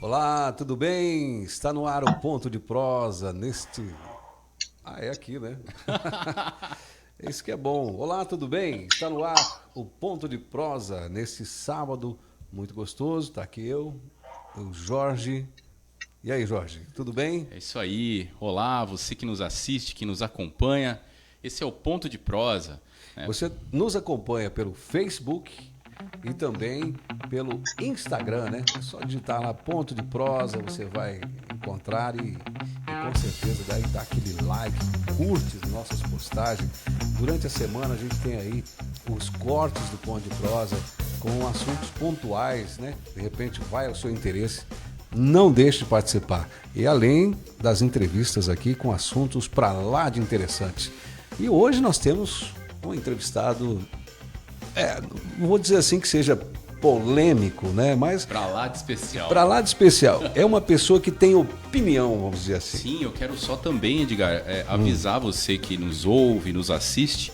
Olá, tudo bem? Está no ar o Ponto de Prosa neste... é aqui, né? Isso que é bom. Olá, tudo bem? Está no ar o Ponto de Prosa neste sábado muito gostoso. Está aqui eu, o Jorge. E aí, Jorge, tudo bem? É isso aí. Olá, você que nos assiste, que nos acompanha. Esse é o Ponto de Prosa. Você nos acompanha pelo Facebook e também pelo Instagram, né? É só digitar lá Ponto de Prosa, você vai encontrar e com certeza daí dá aquele like, curte as nossas postagens. Durante a semana a gente tem aí os cortes do Ponto de Prosa com assuntos pontuais, né? De repente vai ao seu interesse. Não deixe de participar. E além das entrevistas aqui com assuntos para lá de interessantes. E hoje nós temos um entrevistado, não vou dizer assim que seja polêmico, né? Mas Pra lá de especial. para lá de especial. É uma pessoa que tem opinião, vamos dizer assim. Sim, eu quero só também, Edgar, avisar você que nos ouve, nos assiste,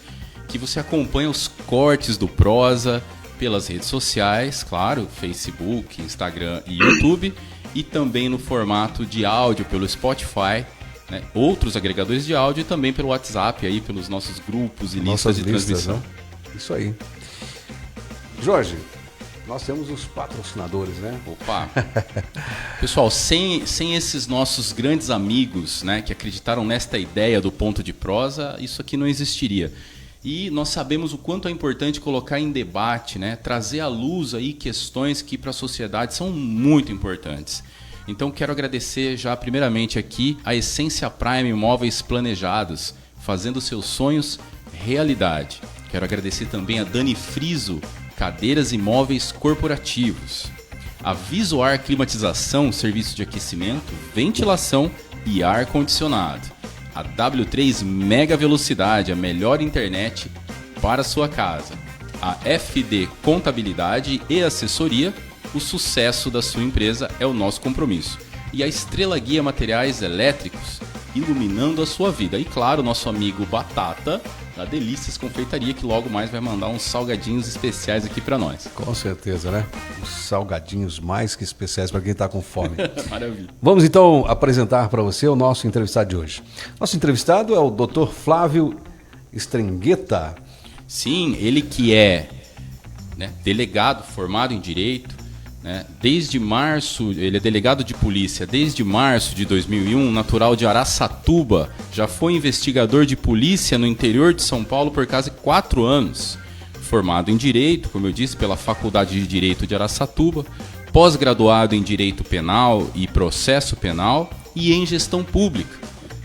que você acompanha os cortes do Prosa pelas redes sociais, claro, Facebook, Instagram e YouTube, e também no formato de áudio pelo Spotify, né, outros agregadores de áudio e também pelo WhatsApp, aí, pelos nossos grupos e listas de transmissão. Né? Isso aí. Jorge, nós temos os patrocinadores, né? Opa! Pessoal, sem esses nossos grandes amigos, né, que acreditaram nesta ideia do Ponto de Prosa, isso aqui não existiria. E nós sabemos o quanto é importante colocar em debate, né, trazer à luz aí questões que para a sociedade são muito importantes. Então quero agradecer já primeiramente aqui a Essência Prime Imóveis Planejados, fazendo seus sonhos realidade. Quero agradecer também a Dani Friso, Cadeiras e Móveis Corporativos. A Visuar Climatização, serviço de aquecimento, ventilação e ar-condicionado. A W3 Mega Velocidade, a melhor internet para a sua casa. A FD Contabilidade e Assessoria, o sucesso da sua empresa é o nosso compromisso. E a Estrela Guia Materiais Elétricos, iluminando a sua vida. E claro, nosso amigo Batata, da Delícias Confeitaria, que logo mais vai mandar uns salgadinhos especiais aqui para nós. Com certeza, né? Os salgadinhos mais que especiais para quem está com fome. Maravilha. Vamos então apresentar para você o nosso entrevistado de hoje. Nosso entrevistado é o Dr. Flávio Stringhetta. Sim, ele que é, né, delegado formado em Direito, né, desde março, ele é delegado de polícia desde março de 2001, natural de Araçatuba, já foi investigador de polícia no interior de São Paulo por quase 4 anos, formado em Direito, como eu disse, pela Faculdade de Direito de Araçatuba, pós-graduado em Direito Penal e Processo Penal e em Gestão Pública.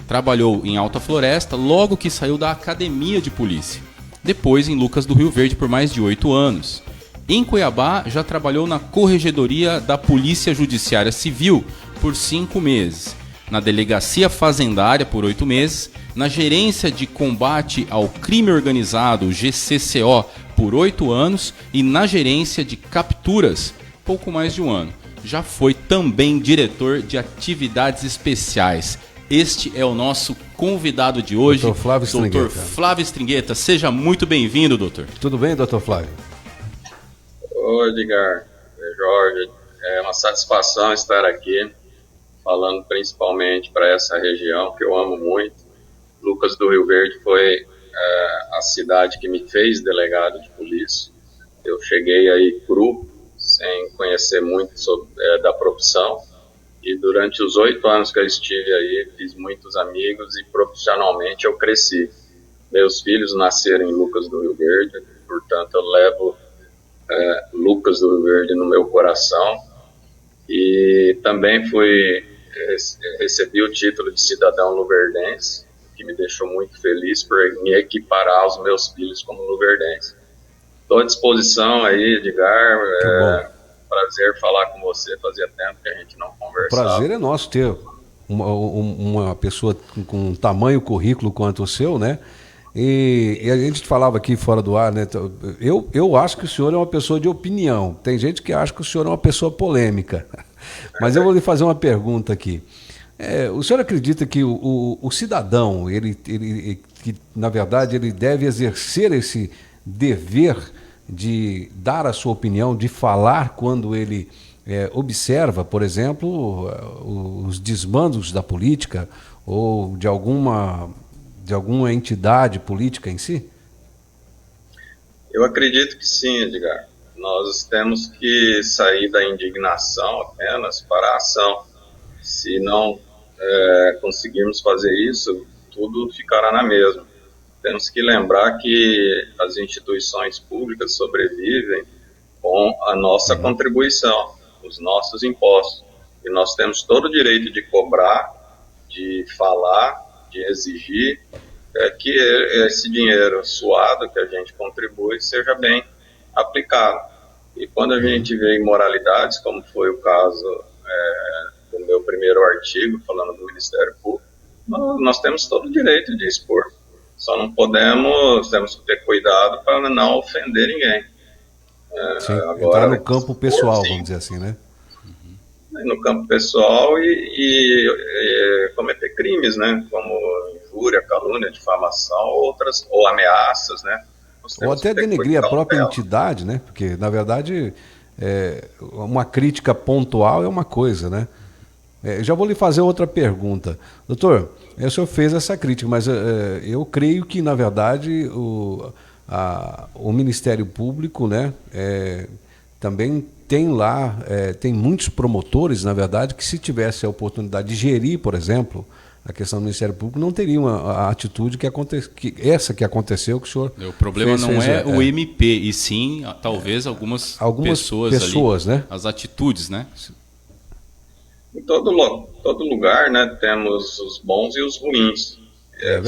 Trabalhou em Alta Floresta logo que saiu da Academia de Polícia, depois em Lucas do Rio Verde por mais de 8 anos. Em Cuiabá, já trabalhou na Corregedoria da Polícia Judiciária Civil por 5 meses, na Delegacia Fazendária por 8 meses, na Gerência de Combate ao Crime Organizado, GCCO, por 8 anos e na Gerência de Capturas, pouco mais de 1 ano. Já foi também diretor de atividades especiais. Este é o nosso convidado de hoje, Dr. Flávio Stringhetta. Dr. Flávio Stringhetta. Seja muito bem-vindo, doutor. Tudo bem, Dr. Flávio? Oi, Edgar, Jorge, é uma satisfação estar aqui, falando principalmente para essa região que eu amo muito. Lucas do Rio Verde foi a cidade que me fez delegado de polícia. Eu cheguei aí cru, sem conhecer muito da profissão, e durante os 8 anos que eu estive aí, fiz muitos amigos e profissionalmente eu cresci. Meus filhos nasceram em Lucas do Rio Verde, portanto eu levo Lucas do Rio Verde no meu coração, e também recebi o título de cidadão luverdense, que me deixou muito feliz por me equiparar aos meus filhos como luverdense. Estou à disposição aí, Edgar, prazer falar com você, fazia tempo que a gente não conversava. O prazer é nosso ter uma pessoa com um tamanho currículo quanto o seu, né? E a gente falava aqui fora do ar, né? Eu acho que o senhor é uma pessoa de opinião. Tem gente que acha que o senhor é uma pessoa polêmica. Mas eu vou lhe fazer uma pergunta aqui. O senhor acredita que o cidadão, que na verdade ele deve exercer esse dever de dar a sua opinião, de falar quando ele observa, por exemplo, os desmandos da política ou de alguma entidade política em si? Eu acredito que sim, Edgar. Nós temos que sair da indignação apenas para a ação. Se não conseguirmos fazer isso, tudo ficará na mesma. Temos que lembrar que as instituições públicas sobrevivem com a nossa contribuição, os nossos impostos. E nós temos todo o direito de cobrar, de falar, de exigir que esse dinheiro suado que a gente contribui seja bem aplicado. E quando a gente vê imoralidades, como foi o caso do meu primeiro artigo, falando do Ministério Público, nós temos todo o direito de expor. Só não temos que ter cuidado para não ofender ninguém. Sim, agora, entrar no campo pessoal, vamos dizer assim, né? No campo pessoal e cometer crimes, né? Como injúria, calúnia, difamação, ou ameaças, né? Ou até denegrir a própria entidade, né? Porque, na verdade, uma crítica pontual é uma coisa, né? Já vou lhe fazer outra pergunta. Doutor, o senhor fez essa crítica, mas eu creio que, na verdade, o Ministério Público, né, também tem lá, tem muitos promotores, na verdade, que se tivesse a oportunidade de gerir, por exemplo, a questão do Ministério Público, não teriam a atitude que aconteceu, que o senhor O problema fez, não é o MP, e sim, talvez, algumas pessoas ali, né? As atitudes, né? Em todo lugar, né, temos os bons e os ruins.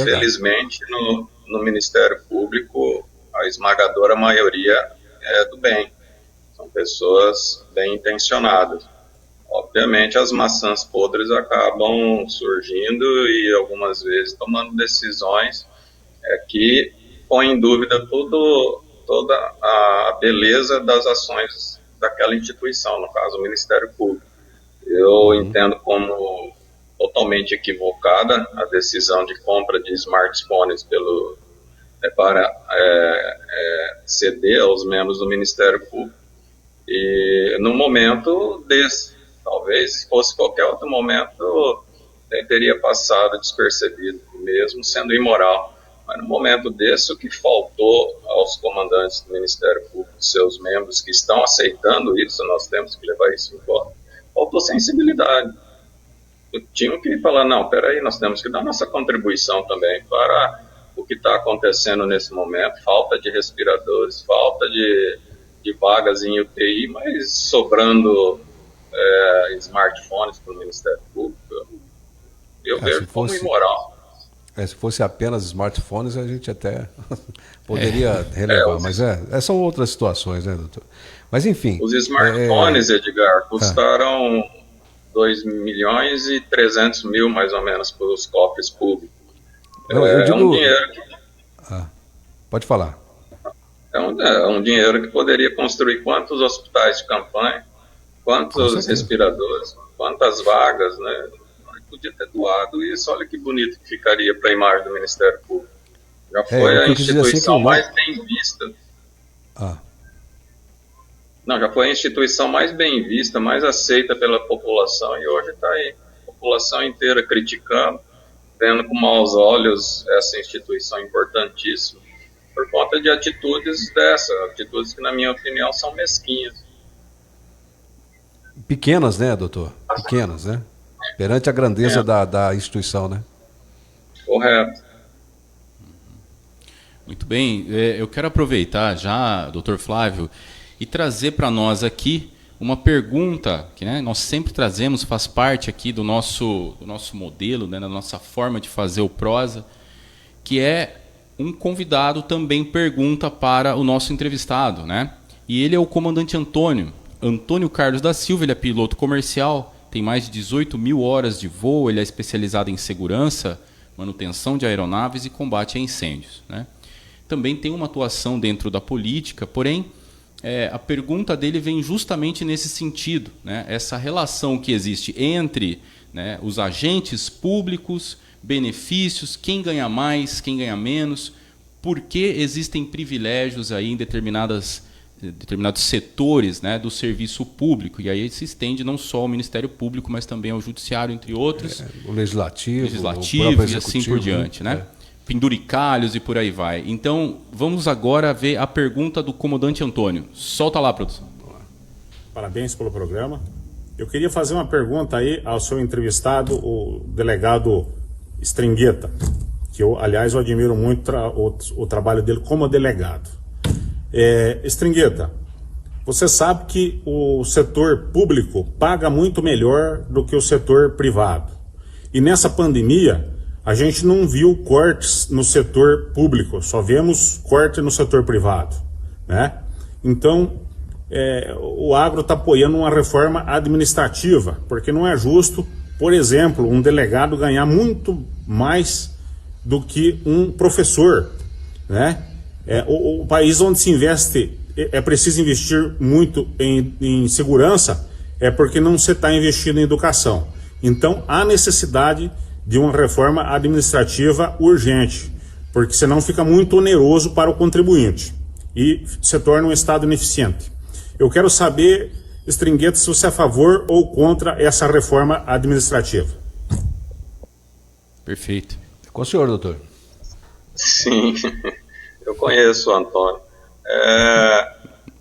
Felizmente, no Ministério Público, a esmagadora maioria é do bem. São pessoas bem intencionadas. Obviamente, as maçãs podres acabam surgindo e algumas vezes tomando decisões que põem em dúvida toda a beleza das ações daquela instituição, no caso, o Ministério Público. Eu entendo como totalmente equivocada a decisão de compra de smartphones para ceder aos membros do Ministério Público. E no momento desse, talvez se fosse qualquer outro momento, teria passado despercebido, mesmo sendo imoral. Mas no momento desse, o que faltou aos comandantes do Ministério Público, seus membros que estão aceitando isso, nós temos que levar isso em conta, faltou sensibilidade. Tinham que falar, não, peraí, nós temos que dar nossa contribuição também para o que está acontecendo nesse momento, falta de respiradores, falta de vagas em UTI, mas sobrando smartphones para o Ministério Público, eu vejo como imoral. Se fosse apenas smartphones, a gente até poderia relevar, mas são outras situações, né, doutor? Mas enfim... Os smartphones, Edgar, custaram 2.300.000, mais ou menos, para os cofres públicos. Eu digo... um dinheiro que... Pode falar. É um dinheiro que poderia construir quantos hospitais de campanha, quantos respiradores, quantas vagas, né? Podia ter doado isso, olha que bonito que ficaria para a imagem do Ministério Público. Já foi a instituição mais bem vista. Não, já foi a instituição mais bem vista, mais aceita pela população, e hoje está aí, a população inteira criticando, vendo com maus olhos essa instituição importantíssima, por conta de atitudes atitudes que, na minha opinião, são mesquinhas. Pequenas, né, doutor? Pequenas, né? Perante a grandeza da instituição, né? Correto. Muito bem. Eu quero aproveitar já, doutor Flávio, e trazer para nós aqui uma pergunta que, né, nós sempre trazemos, faz parte aqui do nosso modelo, né, da nossa forma de fazer o prosa, que é um convidado também pergunta para o nosso entrevistado, né? E ele é o comandante Antônio Carlos da Silva. Ele é piloto comercial, tem mais de 18 mil horas de voo, ele é especializado em segurança, manutenção de aeronaves e combate a incêndios, né? Também tem uma atuação dentro da política, porém, a pergunta dele vem justamente nesse sentido, né? Essa relação que existe entre, né, os agentes públicos, benefícios, quem ganha mais, quem ganha menos, por que existem privilégios aí em determinadas determinados setores, né, do serviço público. E aí se estende não só ao Ministério Público, mas também ao Judiciário, entre outros. O Legislativo o e assim por diante, né? Penduricalhos e por aí vai. Então, vamos agora ver a pergunta do comandante Antônio. Solta lá, produção. Parabéns pelo programa. Eu queria fazer uma pergunta aí ao seu entrevistado, o delegado Stringueta, que eu, aliás, eu admiro muito o trabalho dele como delegado. Stringueta, você sabe que o setor público paga muito melhor do que o setor privado. E nessa pandemia, a gente não viu cortes no setor público, só vemos corte no setor privado, né? Então, o agro está apoiando uma reforma administrativa, porque não é justo, por exemplo, um delegado ganhar muito mais do que um professor, né? O país onde se investe, é preciso investir muito em segurança, porque não se está investindo em educação. Então, há necessidade de uma reforma administrativa urgente, porque senão fica muito oneroso para o contribuinte e se torna um Estado ineficiente. Eu quero saber, Stringueta, se você é a favor ou contra essa reforma administrativa. Perfeito. Com o senhor, doutor. Sim, eu conheço o Antônio.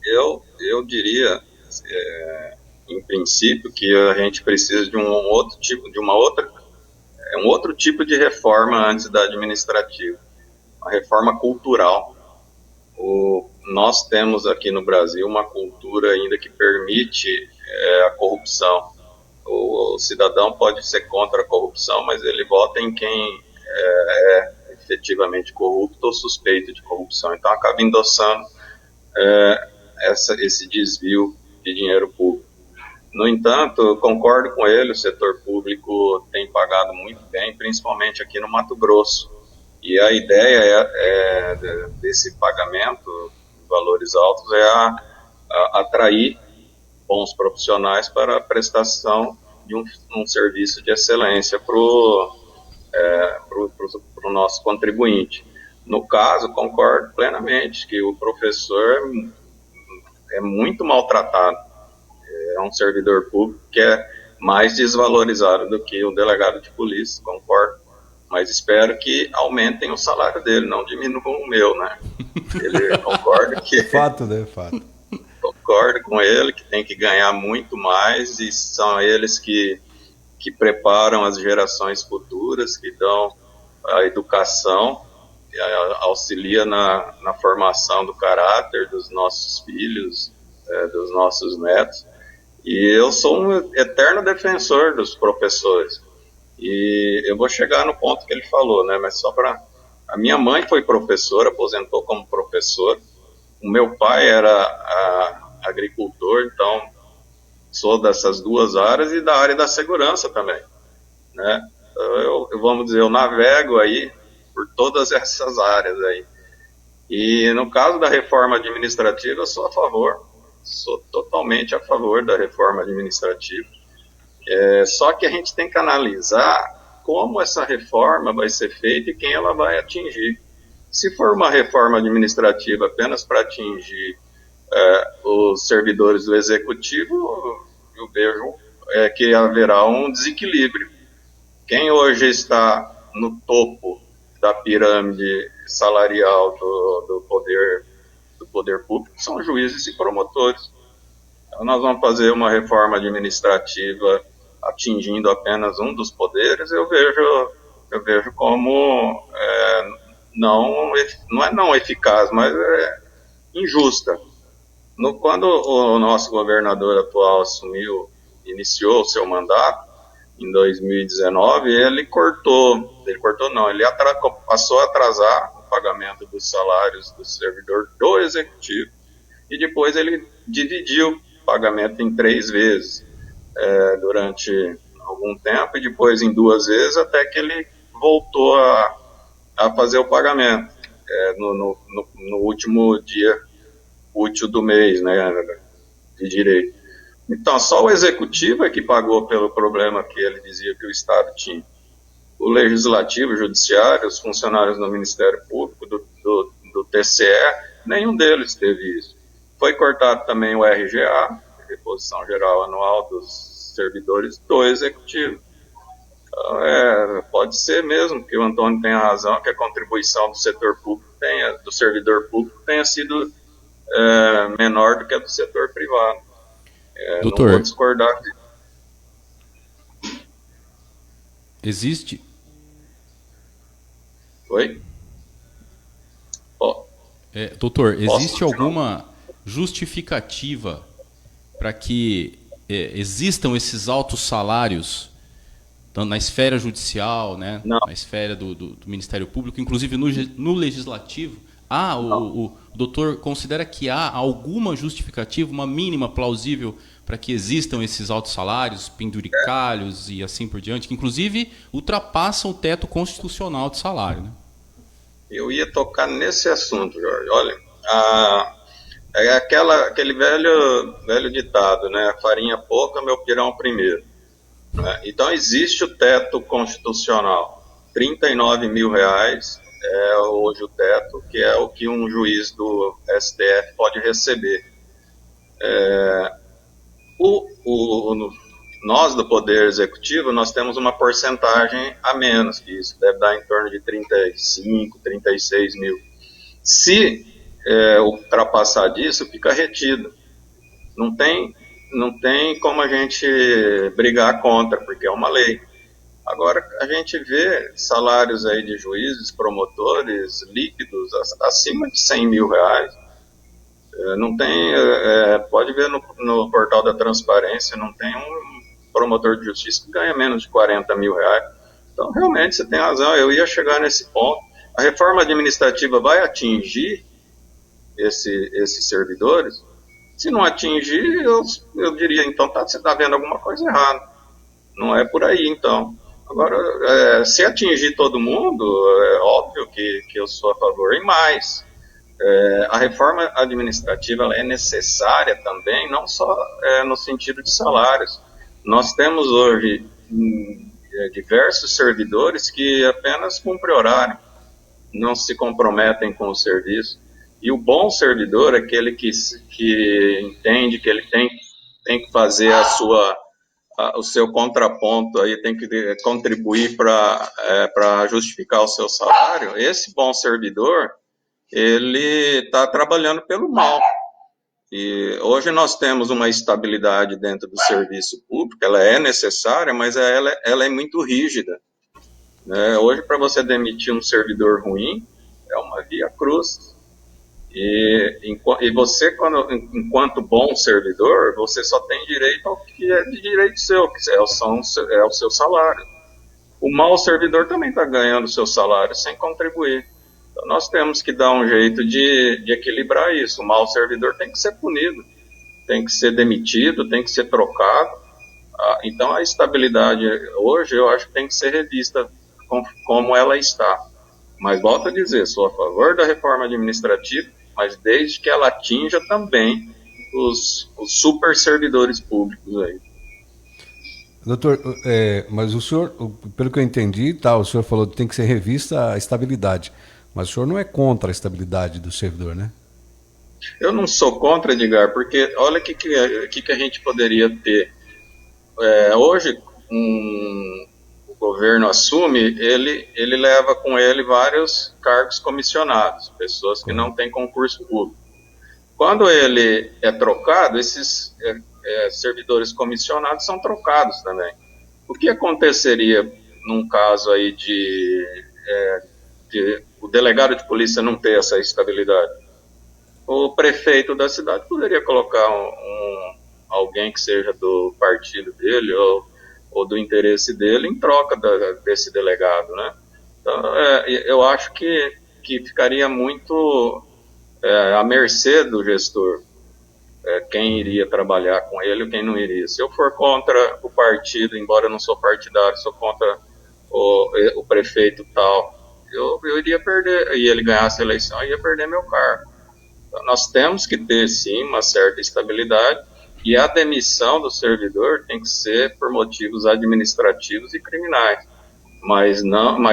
Eu diria, em princípio, que a gente precisa de um outro tipo de reforma antes da administrativa, uma reforma cultural. Nós temos aqui no Brasil uma cultura ainda que permite a corrupção. O cidadão pode ser contra a corrupção, mas ele vota em quem é efetivamente corrupto ou suspeito de corrupção. Então acaba endossando esse desvio de dinheiro público. No entanto, eu concordo com ele, o setor público tem pagado muito bem, principalmente aqui no Mato Grosso. E a ideia desse pagamento, valores altos, atrair bons profissionais para a prestação de um serviço de excelência para o nosso contribuinte. No caso, concordo plenamente que o professor é muito maltratado. É um servidor público que é mais desvalorizado do que o delegado de polícia, concordo. Mas espero que aumentem o salário dele, não diminuam o meu, né? Ele concorda que... Fato, né? Fato. Concordo com ele que tem que ganhar muito mais e são eles que preparam as gerações futuras, que dão a educação, auxilia na formação do caráter dos nossos filhos, dos nossos netos. E eu sou um eterno defensor dos professores. E eu vou chegar no ponto que ele falou, né? Mas só para... A minha mãe foi professora, aposentou como professora. O meu pai era agricultor, então sou dessas duas áreas e da área da segurança também, né? Vamos dizer, eu navego aí por todas essas áreas aí. E no caso da reforma administrativa, eu sou a favor. Sou totalmente a favor da reforma administrativa. Só que a gente tem que analisar como essa reforma vai ser feita e quem ela vai atingir. Se for uma reforma administrativa apenas para atingir os servidores do executivo, eu vejo que haverá um desequilíbrio. Quem hoje está no topo da pirâmide salarial do poder público são juízes e promotores. Então nós vamos fazer uma reforma administrativa atingindo apenas um dos poderes, eu vejo como não é não eficaz, mas injusta. Quando o nosso governador atual iniciou o seu mandato, em 2019, ele passou a atrasar o pagamento dos salários do servidor do executivo e depois ele dividiu o pagamento em 3 vezes durante algum tempo e depois em 2 vezes até que ele voltou a fazer o pagamento no último dia útil do mês, né, de direito. Então, só o executivo é que pagou pelo problema que ele dizia que o Estado tinha. O legislativo, o judiciário, os funcionários do Ministério Público, do TCE, nenhum deles teve isso. Foi cortado também o RGA, Reposição Geral Anual dos Servidores do Executivo. Então, pode ser mesmo que o Antônio tenha razão, que a contribuição do setor público do servidor público tenha sido menor do que a do setor privado. Doutor, não vou discordar. Existe... Oi? Doutor, existe alguma justificativa para que existam esses altos salários na esfera judicial, né, na esfera do Ministério Público, inclusive no Legislativo? O doutor considera que há alguma justificativa, uma mínima plausível, para que existam esses altos salários, penduricalhos e assim por diante, que inclusive ultrapassam o teto constitucional de salário, né? Eu ia tocar nesse assunto, Jorge. Olha, é aquele velho ditado, né? Farinha pouca, meu pirão primeiro. Né? Então, existe o teto constitucional. R$39 mil é hoje o teto, que é o que um juiz do STF pode receber. Nós, do Poder Executivo, nós temos uma porcentagem a menos que isso, deve dar em torno de 35, 36 mil. Se ultrapassar disso, fica retido. Não tem como a gente brigar contra, porque é uma lei. Agora, a gente vê salários aí de juízes, promotores, líquidos, acima de R$100 mil. Não tem, pode ver no portal da transparência, não tem um promotor de justiça que ganha menos de R$40 mil. Então, realmente, você tem razão, eu ia chegar nesse ponto. A reforma administrativa vai atingir esses servidores? Se não atingir, eu diria, então, você está vendo alguma coisa errada. Não é por aí, então. Agora, se atingir todo mundo, é óbvio que eu sou a favor. E mais, a reforma administrativa ela é necessária também, não só no sentido de salários. Nós temos hoje diversos servidores que apenas cumprem horário, não se comprometem com o serviço. E o bom servidor é aquele que entende que ele tem que fazer o seu contraponto, aí tem que contribuir para justificar o seu salário. Esse bom servidor, ele está trabalhando pelo mal. E hoje nós temos uma estabilidade dentro do serviço público, ela é necessária, mas ela é muito rígida. Né? Hoje, para você demitir um servidor ruim, é uma via cruz. E você, enquanto bom servidor, você só tem direito ao que é de direito seu, que é o seu salário. O mau servidor também está ganhando o seu salário sem contribuir. Então, nós temos que dar um jeito de equilibrar isso. O mau servidor tem que ser punido, tem que ser demitido, tem que ser trocado. Então, a estabilidade hoje, eu acho que tem que ser revista como ela está. Mas, volto a dizer, sou a favor da reforma administrativa, mas desde que ela atinja também os super servidores públicos aí. Doutor, mas o senhor, pelo que eu entendi, o senhor falou que tem que ser revista a estabilidade, mas o senhor não é contra a estabilidade do servidor, né? Eu não sou contra, Edgar, porque olha o que a gente poderia ter. Hoje, o governo assume, ele leva com ele vários cargos comissionados, pessoas que não têm concurso público. Quando ele é trocado, esses servidores comissionados são trocados também. O que aconteceria num caso aí de o delegado de polícia não ter essa estabilidade? O prefeito da cidade poderia colocar alguém que seja do partido dele ou do interesse dele em troca desse delegado, né? Então, eu acho que ficaria muito à mercê do gestor, quem iria trabalhar com ele e quem não iria. Se eu for contra o partido, embora eu não sou partidário, sou contra o prefeito tal, eu iria perder, e ele ganhasse a eleição, eu ia perder meu cargo. Então, nós temos que ter, sim, uma certa estabilidade, e a demissão do servidor tem que ser por motivos administrativos e criminais, mas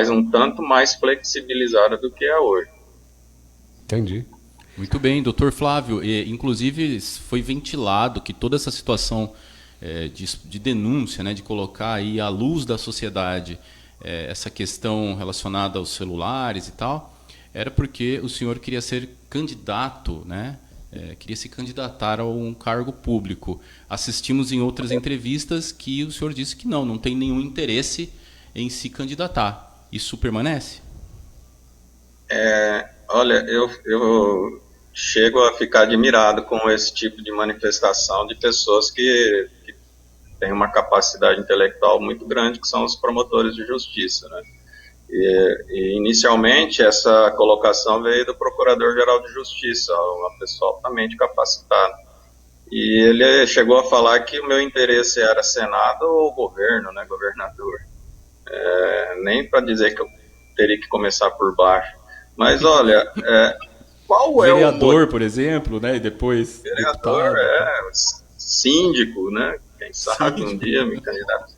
um tanto mais flexibilizada do que é hoje. Entendi. Muito bem, doutor Flávio. Inclusive, foi ventilado que toda essa situação de denúncia, né, de colocar aí à luz da sociedade essa questão relacionada aos celulares e tal, era porque o senhor queria ser candidato, né? Queria se candidatar a um cargo público. Assistimos em outras entrevistas que o senhor disse que não tem nenhum interesse em se candidatar. Isso permanece? Olha, eu chego a ficar admirado com esse tipo de manifestação de pessoas que têm uma capacidade intelectual muito grande, que são os promotores de justiça, né? E inicialmente essa colocação veio do Procurador-Geral de Justiça, uma pessoa altamente capacitada. E ele chegou a falar que o meu interesse era Senado ou governo, né, governador. Nem para dizer que eu teria que começar por baixo. Mas olha, qual é o vereador, por exemplo, né, e depois vereador, deputado. Síndico, né? Quem sabe um dia me candidato.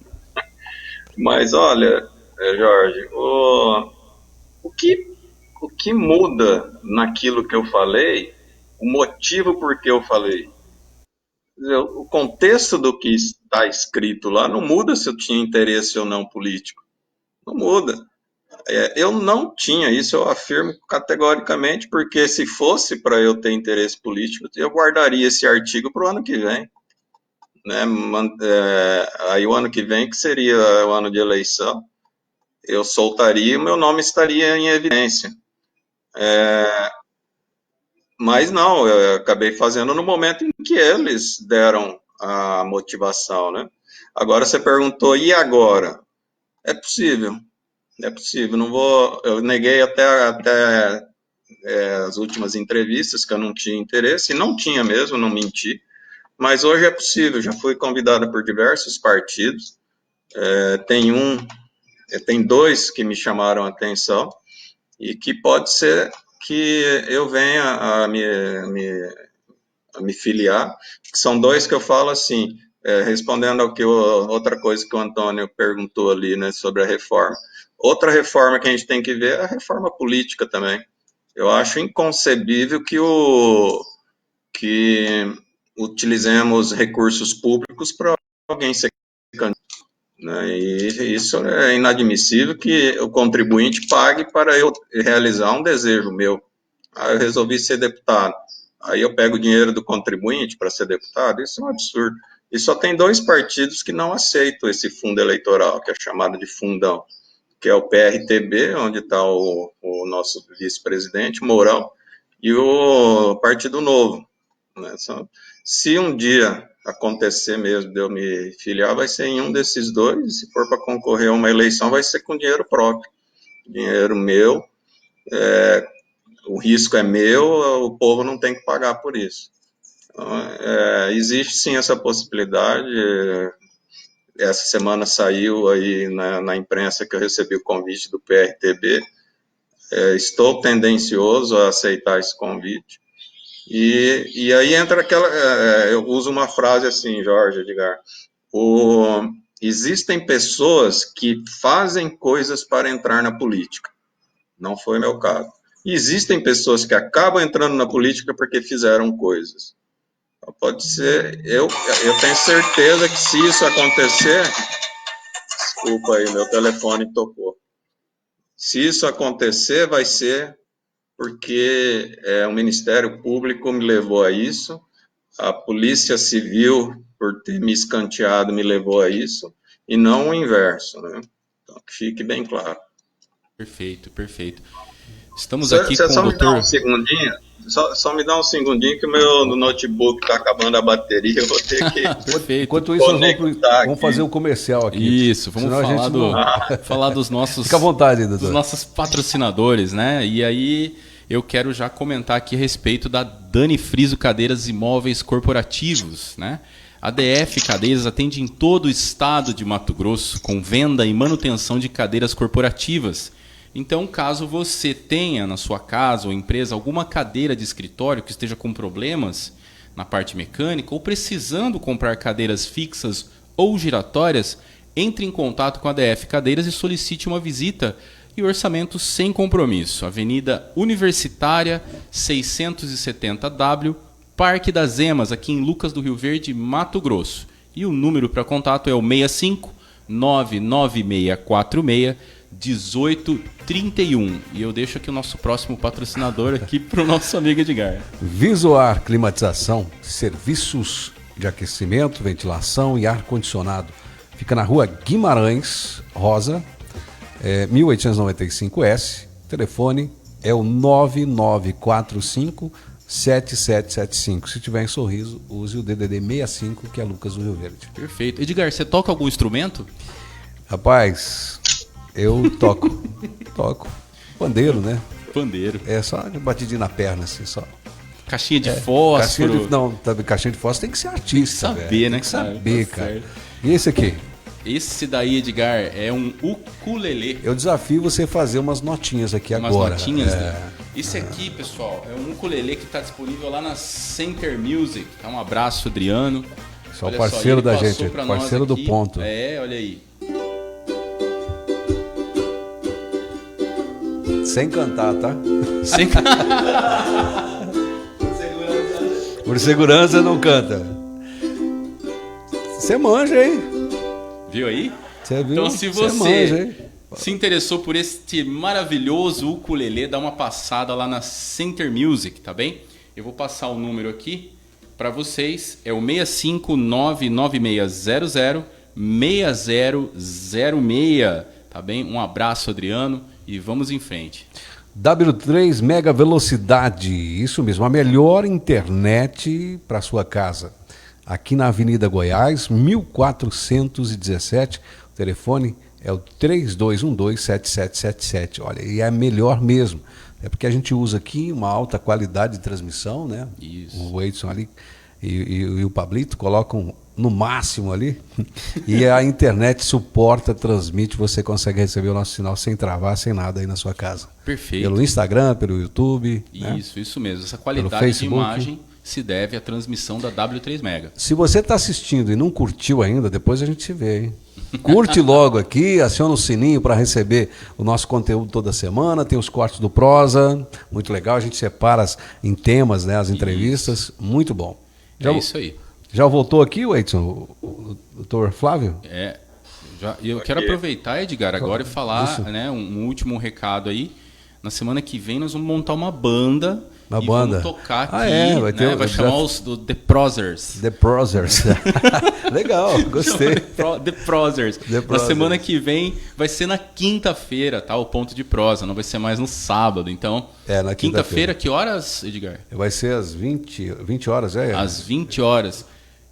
Mas olha, Jorge, o que muda naquilo que eu falei, o motivo por que eu falei? Quer dizer, o contexto do que está escrito lá não muda se eu tinha interesse ou não político. Não muda. Eu não tinha isso, eu afirmo categoricamente, porque se fosse para eu ter interesse político, eu guardaria esse artigo para o ano que vem. Né? Aí o ano que vem, que seria o ano de eleição, eu soltaria e o meu nome estaria em evidência. Mas não, eu acabei fazendo no momento em que eles deram a motivação, né? Agora você perguntou, e agora? É possível, não vou, eu neguei até as últimas entrevistas que eu não tinha interesse, e não tinha mesmo, não menti, mas hoje é possível, já fui convidado por diversos partidos, tem dois que me chamaram a atenção, e que pode ser que eu venha a me filiar, que são dois que eu falo assim, respondendo ao que outra coisa que o Antônio perguntou ali, né, sobre a reforma. Outra reforma que a gente tem que ver é a reforma política também. Eu acho inconcebível que utilizemos recursos públicos para alguém ser candidato, né? E isso é inadmissível, que o contribuinte pague para eu realizar um desejo meu. Eu resolvi ser deputado. Aí eu pego o dinheiro do contribuinte para ser deputado? Isso é um absurdo. E só tem dois partidos que não aceitam esse fundo eleitoral, que é chamado de fundão, que é o PRTB, onde está o nosso vice-presidente, Mourão, e o Partido Novo. Né? Se um dia acontecer mesmo de eu me filiar, vai ser em um desses dois, e se for para concorrer a uma eleição, vai ser com dinheiro próprio, dinheiro meu, o risco é meu, o povo não tem que pagar por isso. Então, existe sim essa possibilidade. Essa semana saiu aí na imprensa que eu recebi o convite do PRTB, estou tendencioso a aceitar esse convite. E aí entra eu uso uma frase assim, Jorge Edgar, existem pessoas que fazem coisas para entrar na política, não foi meu caso. E existem pessoas que acabam entrando na política porque fizeram coisas. Então, pode ser, eu tenho certeza que se isso acontecer, desculpa aí, meu telefone tocou. Se isso acontecer, vai ser porque o Ministério Público me levou a isso, a Polícia Civil, por ter me escanteado, me levou a isso, e não o inverso, né? Então, que fique bem claro. Perfeito, perfeito. Estamos aqui com o doutor... doutor... Só me dá um segundinho que o meu notebook está acabando a bateria, eu vou ter que... Perfeito. Enquanto isso, vamos fazer um comercial aqui. Isso, vamos falar dos nossos... Fica à vontade, doutor. Dos nossos patrocinadores, né? E aí eu quero já comentar aqui a respeito da Dani Friso Cadeiras e Móveis Corporativos, né? A DF Cadeiras atende em todo o estado de Mato Grosso com venda e manutenção de cadeiras corporativas. Então, caso você tenha na sua casa ou empresa alguma cadeira de escritório que esteja com problemas na parte mecânica ou precisando comprar cadeiras fixas ou giratórias, entre em contato com a DF Cadeiras e solicite uma visita e orçamento sem compromisso. Avenida Universitária 670W, Parque das Emas, aqui em Lucas do Rio Verde, Mato Grosso. E o número para contato é o 65 99646 1831. E eu deixo aqui o nosso próximo patrocinador aqui para o nosso amigo Edgar. Visuar Climatização, serviços de aquecimento, ventilação e ar-condicionado. Fica na rua Guimarães Rosa, 1895S. Telefone é o 9945-7775. Se tiver em Sorriso, use o DDD 65, que é Lucas do Rio Verde. Perfeito. Edgar, você toca algum instrumento? Rapaz, eu toco. Pandeiro, né? Pandeiro. É só batidinha na perna, assim, só. Caixinha de fósforo. Caixinha de fósforo tem que ser artista, tem que saber, velho. né, Tem que saber, cara. Certo. E esse aqui? Esse daí, Edgar, é um ukulele. Eu desafio você a fazer umas notinhas aqui Umas agora. notinhas, né? Esse aqui, pessoal, é um ukulele que está disponível lá na Center Music. Tá, um abraço, Adriano. Só o parceiro da gente, pra parceiro nós do aqui. ponto. Olha aí. Sem cantar, tá? Sem... Por segurança não canta. Você manja, hein? Viu aí? Você viu? Então, se você manja, hein? se interessou por este maravilhoso ukulele, dá uma passada lá na Center Music, tá bem? Eu vou passar o número aqui para vocês. É o 65996006006, tá bem? Um abraço, Adriano, e vamos em frente. W3 Mega Velocidade, isso mesmo, a melhor internet para sua casa. Aqui na Avenida Goiás, 1417, o telefone é o 3212-7777. Olha, e é melhor mesmo. É porque a gente usa aqui uma alta qualidade de transmissão, né? Isso. O Edson ali e o Pablito colocam no máximo ali. E a internet suporta, transmite, você consegue receber o nosso sinal sem travar, sem nada aí na sua casa. Perfeito. Pelo Instagram, pelo YouTube. Isso mesmo. Essa qualidade de imagem se deve à transmissão da W3 Mega. Se você está assistindo e não curtiu ainda, depois a gente se vê, hein? Curte logo aqui, aciona o sininho para receber o nosso conteúdo toda semana. Tem os cortes do Prosa, muito legal. A gente separa em temas, né, as entrevistas, muito bom. Isso aí. Já voltou aqui, Edson, o doutor Flávio? Eu quero aproveitar, Edgar, agora e falar, né, um último recado aí. Na semana que vem nós vamos montar uma banda. Vamos tocar aqui, vai chamar os The Prozers. The Prozers. Legal, gostei. The Prozers. Na semana que vem vai ser na quinta-feira, tá? O ponto de prosa, não vai ser mais no sábado. Então, na quinta-feira, que horas, Edgar? Vai ser às 20 horas, Às 20 horas.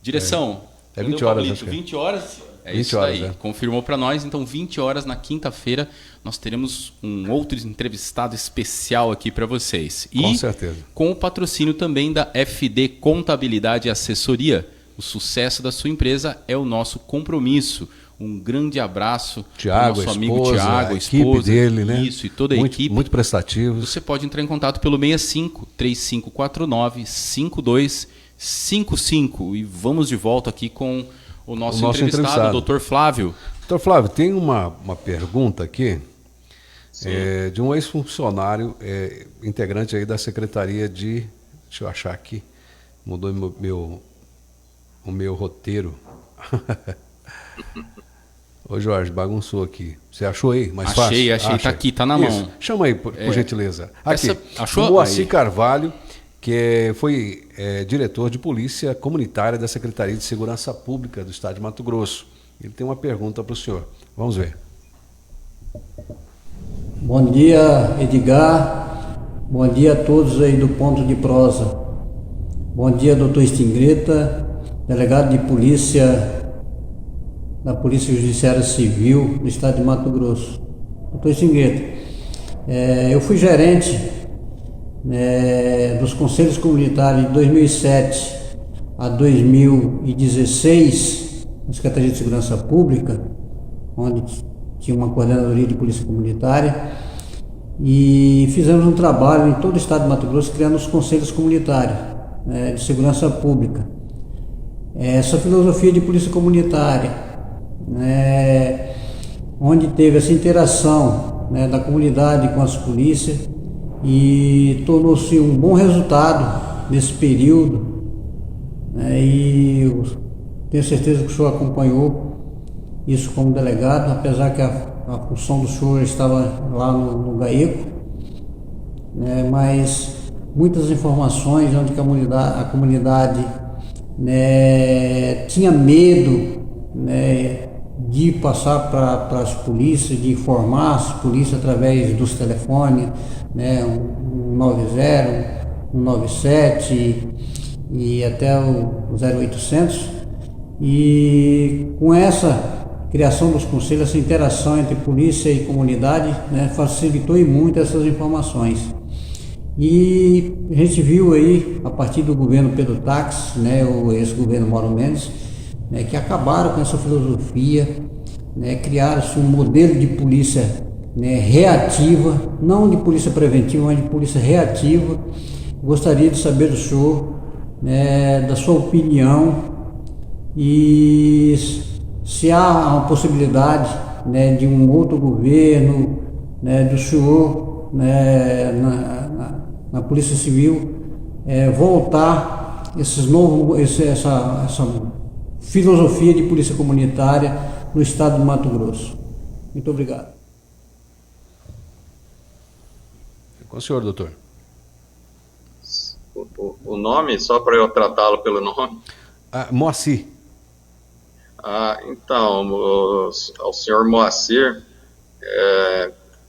Direção? 20 horas, acho que 20 horas? É 20 isso horas, aí. Confirmou para nós. Então, 20 horas na quinta-feira, nós teremos um outro entrevistado especial aqui para vocês. Com certeza. Com o patrocínio também da FD Contabilidade e Assessoria. O sucesso da sua empresa é o nosso compromisso. Um grande abraço Tiago, ao nosso esposa, amigo Tiago, a equipe dele, né? Isso, e toda a equipe. Muito prestativo. Você pode entrar em contato pelo 65-3549-5255. E vamos de volta aqui com o nosso entrevistado, o Dr. Flávio. Doutor Flávio, tem uma pergunta aqui de um ex-funcionário, integrante aí da Secretaria de... Deixa eu achar aqui. Mudou o meu roteiro. Ô Jorge, bagunçou aqui. Você achou aí? Mais fácil? Achei. Tá aqui, tá na mão. Chama aí, por gentileza. Aqui, achou? O Moacir Carvalho, que foi diretor de polícia comunitária da Secretaria de Segurança Pública do Estado de Mato Grosso. Ele tem uma pergunta para o senhor. Vamos ver. Bom dia, Edgar. Bom dia a todos aí do Ponto de Prosa. Bom dia, doutor Stingreta, delegado de polícia da Polícia Judiciária Civil do Estado de Mato Grosso. Doutor Stingreta, eu fui gerente dos Conselhos Comunitários de 2007 a 2016, na Secretaria de Segurança Pública, onde tinha uma coordenadoria de polícia comunitária, e fizemos um trabalho em todo o estado de Mato Grosso criando os conselhos comunitários de segurança pública. Essa filosofia de polícia comunitária, onde teve essa interação né, da comunidade com as polícias e tornou-se um bom resultado nesse período, né, e eu tenho certeza que o senhor acompanhou isso como delegado, apesar que a função do senhor estava lá no GAECO, né, mas muitas informações onde a comunidade, né, tinha medo, né, de passar para as polícias, de informar as polícias através dos telefones, né, 190, 197 e até o 0800. E com essa criação dos conselhos, essa interação entre polícia e comunidade, né, facilitou e muito essas informações. E a gente viu aí, a partir do governo Pedro Táxi, né, esse governo Mauro Mendes, né, que acabaram com essa filosofia, né, criaram-se um modelo de polícia, né, reativa, não de polícia preventiva, mas de polícia reativa. Gostaria de saber do senhor, né, da sua opinião e se há uma possibilidade, né, de um outro governo, né, do senhor, né, na Polícia Civil, voltar essa filosofia de polícia comunitária no estado do Mato Grosso. Muito obrigado. Com o senhor, doutor. O nome, só para eu tratá-lo pelo nome? Moacir. Então, ao senhor Moacir,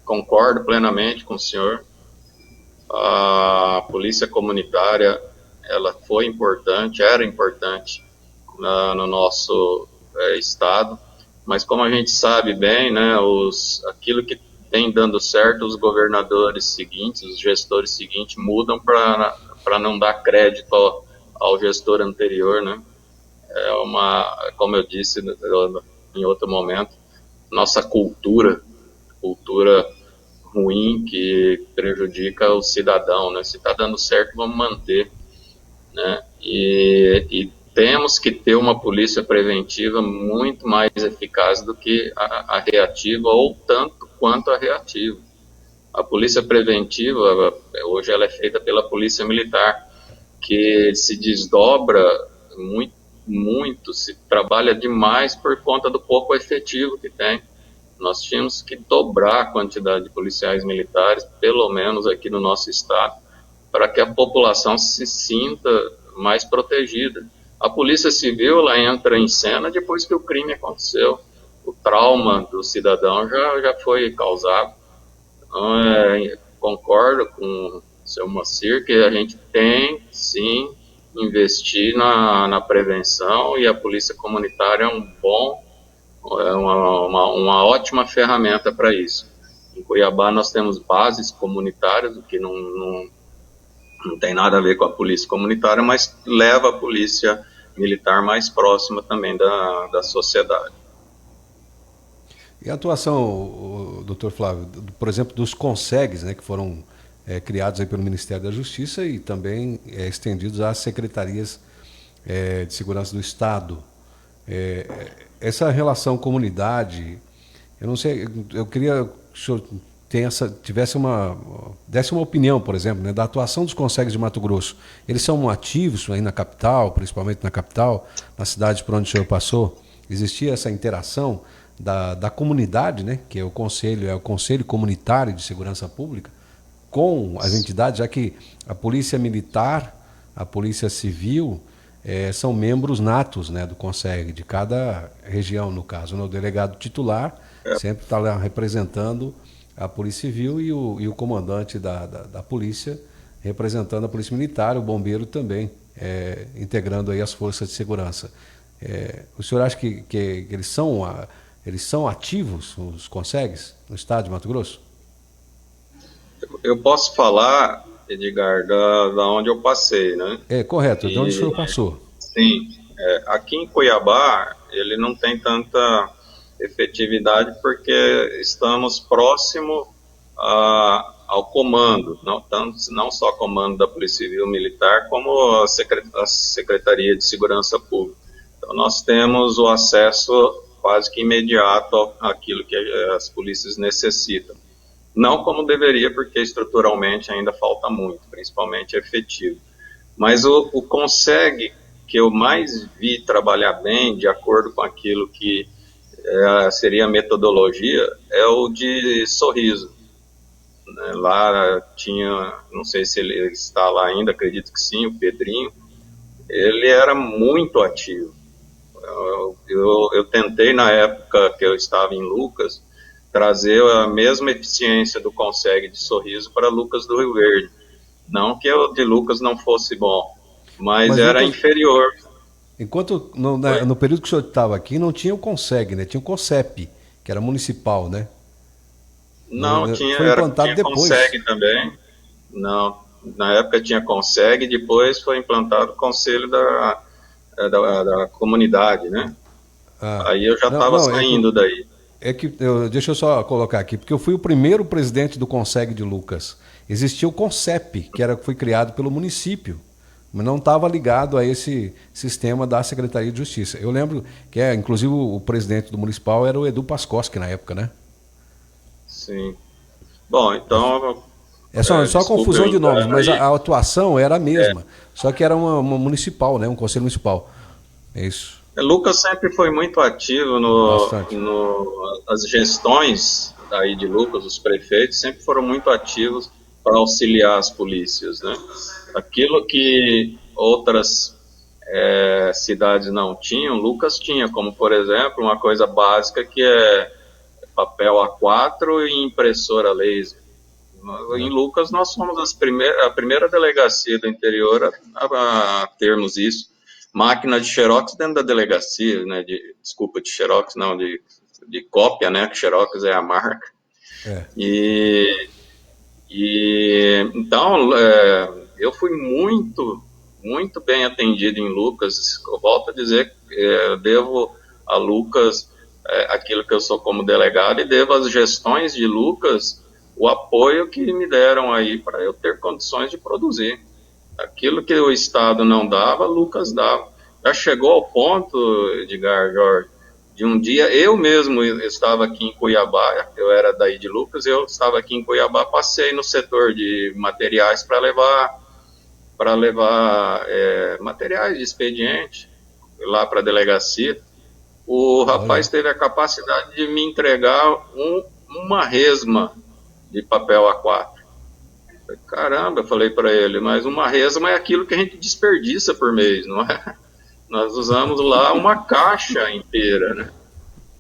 concordo plenamente com o senhor. A polícia comunitária, ela foi importante, era importante no nosso estado, mas como a gente sabe bem, né, aquilo que tem dando certo, os governadores seguintes, os gestores seguintes mudam para não dar crédito ao gestor anterior, né? Como eu disse em outro momento, nossa cultura ruim que prejudica o cidadão, né? Se está dando certo, vamos manter, né? E temos que ter uma polícia preventiva muito mais eficaz do que a reativa, ou tanto quanto a reativa. A polícia preventiva, hoje ela é feita pela polícia militar, que se desdobra muito, se trabalha demais por conta do pouco efetivo que tem. Nós tínhamos que dobrar a quantidade de policiais militares, pelo menos aqui no nosso estado, para que a população se sinta mais protegida. A Polícia Civil, ela entra em cena depois que o crime aconteceu. O trauma do cidadão já foi causado. Então, concordo com o seu Moacir que a gente tem, sim, investir na prevenção, e a polícia comunitária é uma ótima ferramenta para isso. Em Cuiabá nós temos bases comunitárias, o que não tem nada a ver com a polícia comunitária, mas leva a polícia militar mais próxima também da sociedade. E a atuação, doutor Flávio, por exemplo, dos CONSEGs, né, que foram criados aí pelo Ministério da Justiça e também estendidos às secretarias de segurança do Estado. Essa relação comunidade, eu não sei, eu queria que o senhor desse uma opinião, por exemplo, né, da atuação dos CONSEGs de Mato Grosso. Eles são ativos aí na capital, principalmente na capital, na cidade por onde o senhor passou? Existia essa interação da comunidade, né, que é o Conselho Comunitário de Segurança Pública, com as entidades, já que a Polícia Militar, a Polícia Civil, são membros natos, né, do CONSEG, de cada região, no caso. O delegado titular sempre está lá representando a Polícia Civil e o comandante da polícia representando a Polícia Militar, o bombeiro também, integrando aí as forças de segurança. O senhor acha que eles são ativos, os CONSEGs, no estado de Mato Grosso? Eu posso falar, Edgar, da onde eu passei, né? Correto, de onde o senhor passou. Sim, aqui em Cuiabá ele não tem tanta efetividade porque estamos próximo ao comando, não só comando da Polícia Civil Militar, como a Secretaria de Segurança Pública. Então nós temos o acesso quase que imediato àquilo que as polícias necessitam. Não como deveria, porque estruturalmente ainda falta muito, principalmente efetivo. Mas o CONSEG que eu mais vi trabalhar bem, de acordo com aquilo que seria a metodologia, é o de Sorriso. Né? Lá tinha, não sei se ele está lá ainda, acredito que sim, o Pedrinho. Ele era muito ativo. Eu tentei, na época que eu estava em Lucas, trazer a mesma eficiência do CONSEG de Sorriso para Lucas do Rio Verde. Não que o de Lucas não fosse bom, mas era inferior. Enquanto no período que o senhor estava aqui, não tinha o CONSEG, né? Tinha o CONCEP, que era municipal, né? Não, Foi tinha implantado depois. CONSEG também. Não, na época tinha CONSEG, depois foi implantado o Conselho da Comunidade, né? Aí eu já estava saindo daí. Deixa eu só colocar aqui, porque eu fui o primeiro presidente do CONSEG de Lucas. Existia o CONCEP, foi criado pelo município, mas não estava ligado a esse sistema da Secretaria de Justiça. Eu lembro que, inclusive, o presidente do municipal era o Edu Pascoski na época, né? Sim. Bom, então... Só confusão de nomes, mas a atuação era a mesma, só que era uma municipal, né? Um conselho municipal. É isso. Lucas sempre foi muito ativo as gestões aí de Lucas, os prefeitos sempre foram muito ativos para auxiliar as polícias, né? Aquilo que outras cidades não tinham, Lucas tinha, como por exemplo, uma coisa básica que é papel A4 e impressora laser. Em Lucas nós somos a primeira delegacia do interior a termos isso. Máquina de xerox dentro da delegacia, né? Desculpa, de xerox, não, de cópia, né? Xerox é a marca. Então, eu fui muito, muito bem atendido em Lucas. Eu volto a dizer que eu devo a Lucas aquilo que eu sou como delegado e devo às gestões de Lucas o apoio que me deram aí para eu ter condições de produzir. Aquilo que o Estado não dava, Lucas dava. Já chegou ao ponto, Edgar, Jorge, de um dia, eu mesmo estava aqui em Cuiabá, eu era daí de Lucas, eu estava aqui em Cuiabá, passei no setor de materiais para levar materiais de expediente lá para a delegacia. O rapaz teve a capacidade de me entregar uma resma de papel A4. Caramba, eu falei para ele, mas uma resma é aquilo que a gente desperdiça por mês, não é? Nós usamos lá uma caixa inteira, né?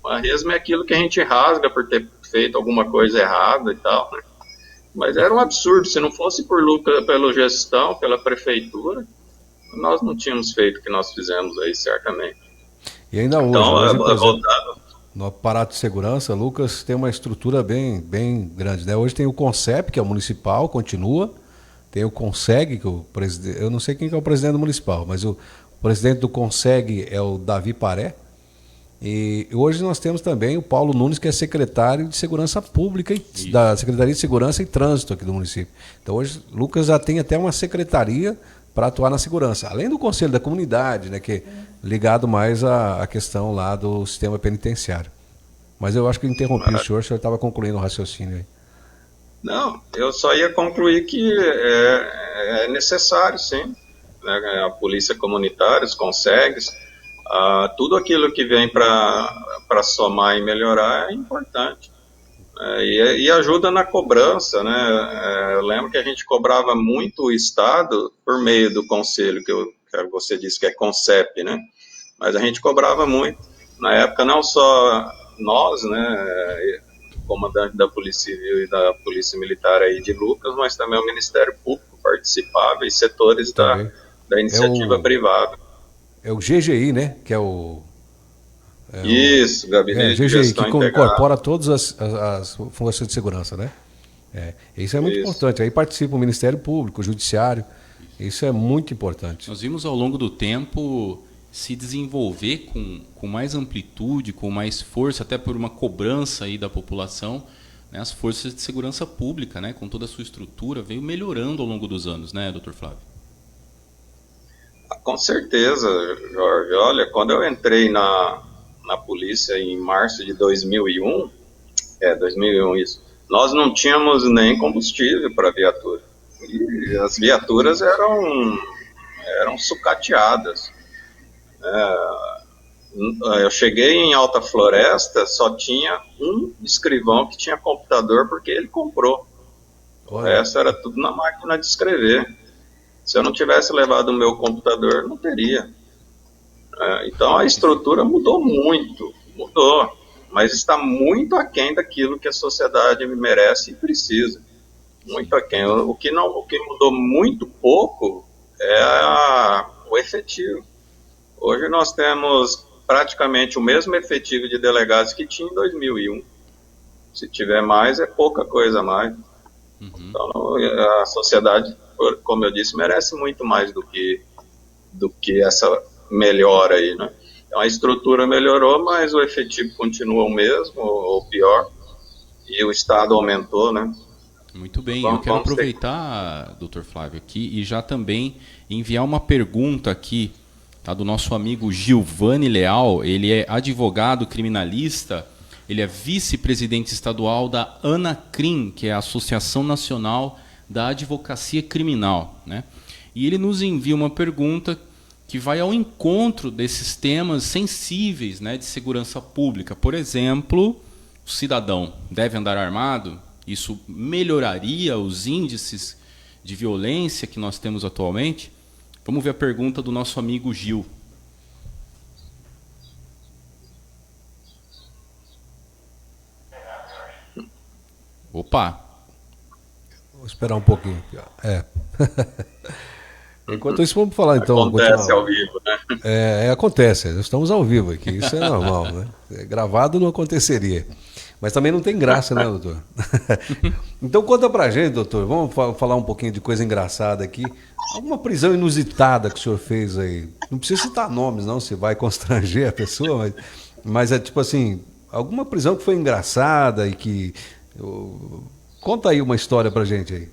Uma resma é aquilo que a gente rasga por ter feito alguma coisa errada e tal, né? Mas era um absurdo, se não fosse por Lucas, pela gestão, pela prefeitura, nós não tínhamos feito o que nós fizemos aí, certamente. E ainda hoje, por exemplo, no aparato de segurança, Lucas tem uma estrutura bem grande, né? Hoje tem o CONCEP, que é o municipal, continua. Tem o CONSEG, que o presidente, eu não sei quem que é o presidente do municipal, mas o presidente do CONSEG é o Davi Paré. E hoje nós temos também o Paulo Nunes, que é secretário de Segurança Pública da Secretaria de Segurança e Trânsito aqui do município. Então hoje Lucas já tem até uma secretaria para atuar na segurança, além do Conselho da Comunidade, né, que é ligado mais à questão lá do sistema penitenciário. Mas eu acho que eu interrompi o senhor estava concluindo o raciocínio aí. Não, eu só ia concluir que é necessário, sim, né, a polícia comunitária, os CONSEGs, tudo aquilo que vem para somar e melhorar é importante. E ajuda na cobrança, né? Eu lembro que a gente cobrava muito o Estado por meio do conselho, que você disse que é CONCEP, né? Mas a gente cobrava muito. Na época, não só nós, né, comandante da Polícia Civil e da Polícia Militar aí de Lucas, mas também o Ministério Público participava e setores da iniciativa privada. É o GGI, né? Que é o... Isso, Gabinete GGI, de Gestão que Integrada. incorpora todas as forças de segurança, né? Isso é muito importante. Aí participa o Ministério Público, o Judiciário. Isso é muito importante. Nós vimos ao longo do tempo se desenvolver com mais amplitude, com mais força, até por uma cobrança aí da população, né? As forças de segurança pública, né? Com toda a sua estrutura, veio melhorando ao longo dos anos, né, doutor Flávio? Com certeza, Jorge. Olha, quando eu entrei na polícia em março de 2001, 2001 isso, nós não tínhamos nem combustível para viatura. E as viaturas eram sucateadas. Eu cheguei em Alta Floresta, só tinha um escrivão que tinha computador porque ele comprou. O resto era tudo na máquina de escrever. Se eu não tivesse levado o meu computador, não teria. Então a estrutura mudou muito, mas está muito aquém daquilo que a sociedade merece e precisa. Muito aquém. O que mudou muito pouco é o efetivo. Hoje nós temos praticamente o mesmo efetivo de delegados que tinha em 2001. Se tiver mais, é pouca coisa a mais. Então, a sociedade, como eu disse, merece muito mais do que essa melhora aí, né? Então, a estrutura melhorou, mas o efetivo continua o mesmo, ou pior, e o Estado aumentou, né? Muito bem, eu quero aproveitar, doutor Flávio, aqui e já também enviar uma pergunta aqui, tá, do nosso amigo Gilvani Leal. Ele é advogado criminalista, ele é vice-presidente estadual da ANACRIM, que é a Associação Nacional da Advocacia Criminal, né? E ele nos envia uma pergunta que vai ao encontro desses temas sensíveis, né, de segurança pública. Por exemplo, o cidadão deve andar armado? Isso melhoraria os índices de violência que nós temos atualmente? Vamos ver a pergunta do nosso amigo Gil. Opa! Vou esperar um pouquinho. Enquanto isso, vamos falar então. Acontece ao vivo, né? Acontece, estamos ao vivo aqui, isso é normal, né? Gravado não aconteceria. Mas também não tem graça, né, doutor? Então conta pra gente, doutor, vamos falar um pouquinho de coisa engraçada aqui. Alguma prisão inusitada que o senhor fez aí? Não precisa citar nomes, não, se vai constranger a pessoa, mas é tipo assim, alguma prisão que foi engraçada e que... Conta aí uma história pra gente aí.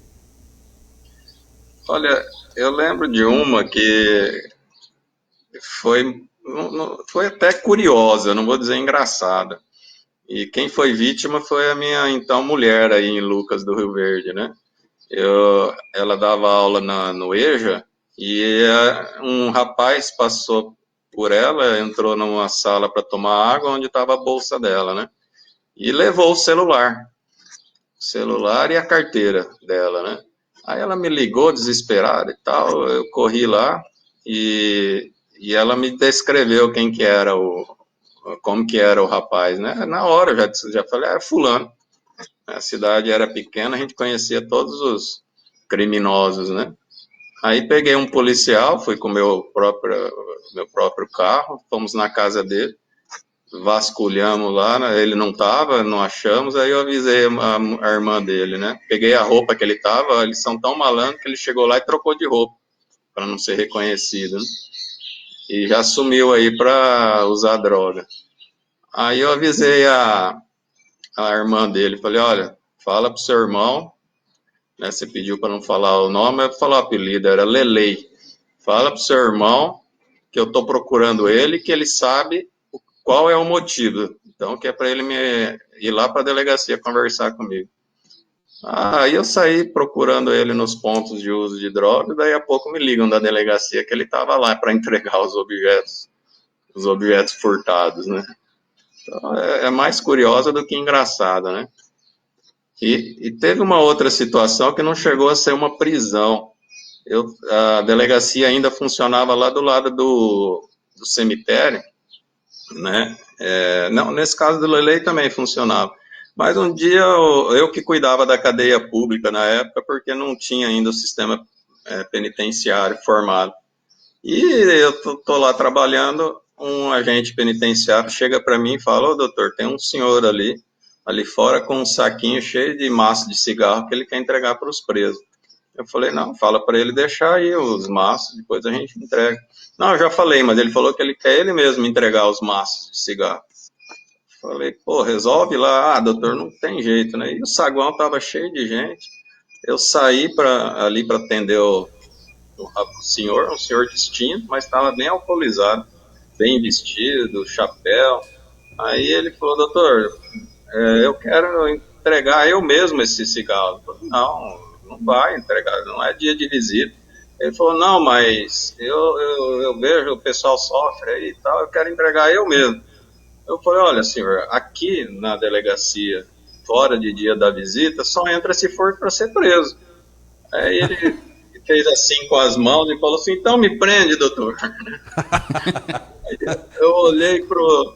Olha, eu lembro de uma que foi até curiosa, não vou dizer engraçada. E quem foi vítima foi a minha então mulher aí em Lucas do Rio Verde, né? Ela dava aula no EJA e um rapaz passou por ela, entrou numa sala para tomar água onde estava a bolsa dela, né? E levou o celular e a carteira dela, né? Aí ela me ligou desesperada e tal, eu corri lá e ela me descreveu como que era o rapaz, né? Na hora eu já falei, fulano. A cidade era pequena, a gente conhecia todos os criminosos, né? Aí peguei um policial, fui com meu próprio carro, fomos na casa dele, vasculhamos lá, né? Ele não estava, não achamos, aí eu avisei a irmã dele, né? Peguei a roupa que ele estava, eles são tão malandros que ele chegou lá e trocou de roupa, para não ser reconhecido, né? E já sumiu aí para usar droga. Aí eu avisei a irmã dele, falei, olha, fala pro seu irmão, né, você pediu para não falar o nome, eu vou falar o apelido, era Lelei. Fala pro seu irmão que eu tô procurando ele, que ele sabe qual é o motivo. Então, que é para ele ir lá para a delegacia conversar comigo. Aí eu saí procurando ele nos pontos de uso de droga, daí a pouco me ligam da delegacia que ele estava lá para entregar os objetos furtados, né? Então, é mais curiosa do que engraçada, né? E teve uma outra situação que não chegou a ser uma prisão. A delegacia ainda funcionava lá do lado do cemitério, né? Não, nesse caso do Lelei também funcionava. Mas um dia eu que cuidava da cadeia pública na época, porque não tinha ainda o sistema penitenciário formado. E eu tô lá trabalhando, um agente penitenciário chega para mim e fala, doutor, tem um senhor ali fora com um saquinho cheio de maço de cigarro que ele quer entregar para os presos. Eu falei, não, fala para ele deixar aí os maços, depois a gente entrega. Não, eu já falei, mas ele falou que ele quer ele mesmo entregar os maços de cigarro. Falei, pô, resolve lá. Doutor, não tem jeito, né? E o saguão tava cheio de gente. Eu saí ali para atender o senhor, um senhor distinto, mas estava bem alcoolizado, bem vestido, chapéu. Aí ele falou, doutor, eu quero entregar eu mesmo esse cigarro. Eu falei, não vai entregar, não é dia de visita. Ele falou, não, mas eu vejo o pessoal sofre aí e tal, eu quero entregar eu mesmo. Eu falei, olha, senhor, aqui na delegacia, fora de dia da visita, só entra se for para ser preso. Aí ele fez assim com as mãos e falou assim, então me prende, doutor. Aí eu olhei pro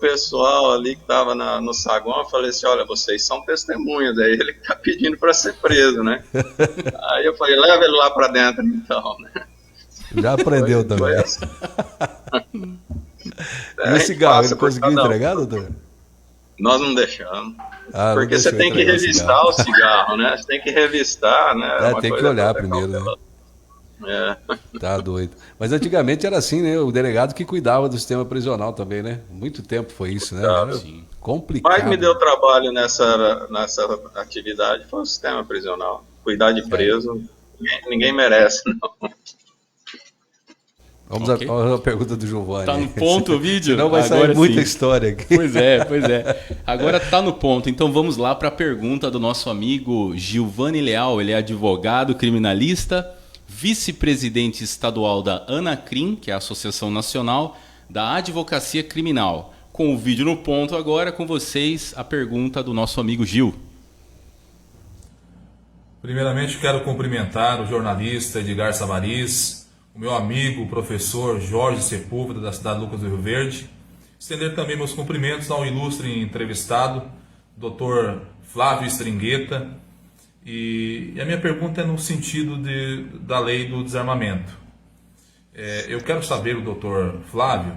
pessoal ali que estava no saguão, eu falei assim, olha, vocês são testemunhas, aí ele está pedindo para ser preso, né? Aí eu falei, leva ele lá para dentro, então, né? Já aprendeu também. Foi assim. E o cigarro, ele conseguiu entregar, doutor? Nós não deixamos. Ah, porque você tem que revistar o cigarro, né? Você tem que revistar, né? Tem que olhar primeiro, né? Tá doido. Mas antigamente era assim, né? O delegado que cuidava do sistema prisional também, né? Muito tempo foi isso, né? Era complicado. Mas me deu trabalho nessa atividade foi o sistema prisional. Cuidar de preso, ninguém merece, não. Vamos à pergunta do Giovanni. Tá no ponto o vídeo? Senão vai sair muita história aqui. Pois é. Agora tá no ponto. Então vamos lá para a pergunta do nosso amigo Giovanni Leal. Ele é advogado criminalista, vice-presidente estadual da ANACRIM, que é a Associação Nacional da Advocacia Criminal. Com o vídeo no ponto agora, com vocês, a pergunta do nosso amigo Gil. Primeiramente, quero cumprimentar o jornalista Edgar Savariz, o meu amigo, o professor Jorge Sepúlveda, da cidade de Lucas do Rio Verde. Estender também meus cumprimentos ao ilustre entrevistado, Dr. Flávio Stringueta. E a minha pergunta é no sentido da lei do desarmamento. Eu quero saber, o Dr. Flávio,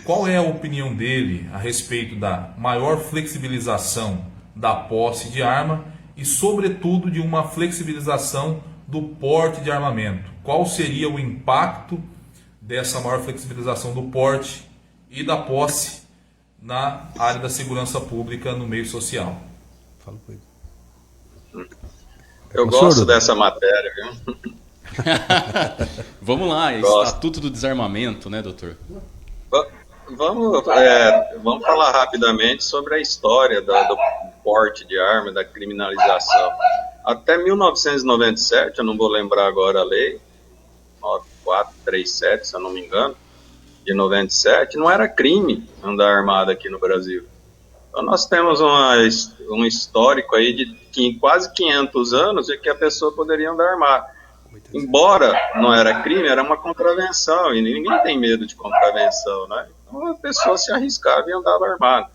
qual é a opinião dele a respeito da maior flexibilização da posse de arma e, sobretudo, de uma flexibilização do porte de armamento. Qual seria o impacto dessa maior flexibilização do porte e da posse na área da segurança pública no meio social? Fala com ele. Eu gosto dessa matéria, viu? Vamos lá, Estatuto do Desarmamento, né, doutor? Vamos falar rapidamente sobre a história do porte de arma, da criminalização. Até 1997, eu não vou lembrar agora a lei, 9437, se eu não me engano, de 97, não era crime andar armado aqui no Brasil. Então nós temos um histórico aí de quase 500 anos de que a pessoa poderia andar armada. Embora não era crime, era uma contravenção, e ninguém tem medo de contravenção, né? Então a pessoa se arriscava e andava armada.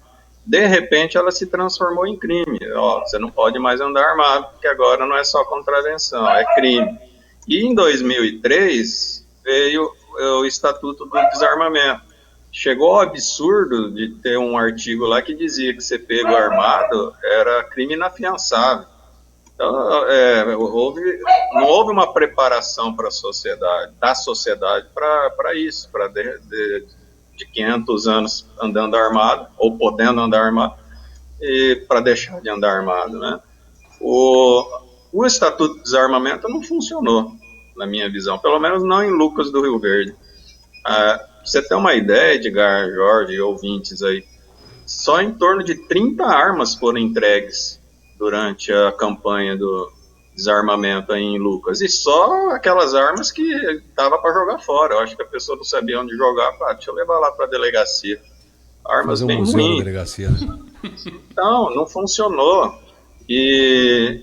De repente ela se transformou em crime. Você não pode mais andar armado, porque agora não é só contravenção, é crime. E em 2003 veio o Estatuto do Desarmamento. Chegou ao absurdo de ter um artigo lá que dizia que ser pego armado era crime inafiançável. Então, não houve uma preparação para da sociedade para isso, para de 500 anos andando armado, ou podendo andar armado, e para deixar de andar armado, né? O Estatuto de Desarmamento não funcionou, na minha visão, pelo menos não em Lucas do Rio Verde. Você tem uma ideia, Edgar, Jorge e ouvintes aí, só em torno de 30 armas foram entregues durante a campanha do desarmamento aí em Lucas, e só aquelas armas que dava para jogar fora. Eu acho que a pessoa não sabia onde jogar, deixa eu levar lá para a delegacia. Armas bem ruins. Delegacia, né? Então, não funcionou. E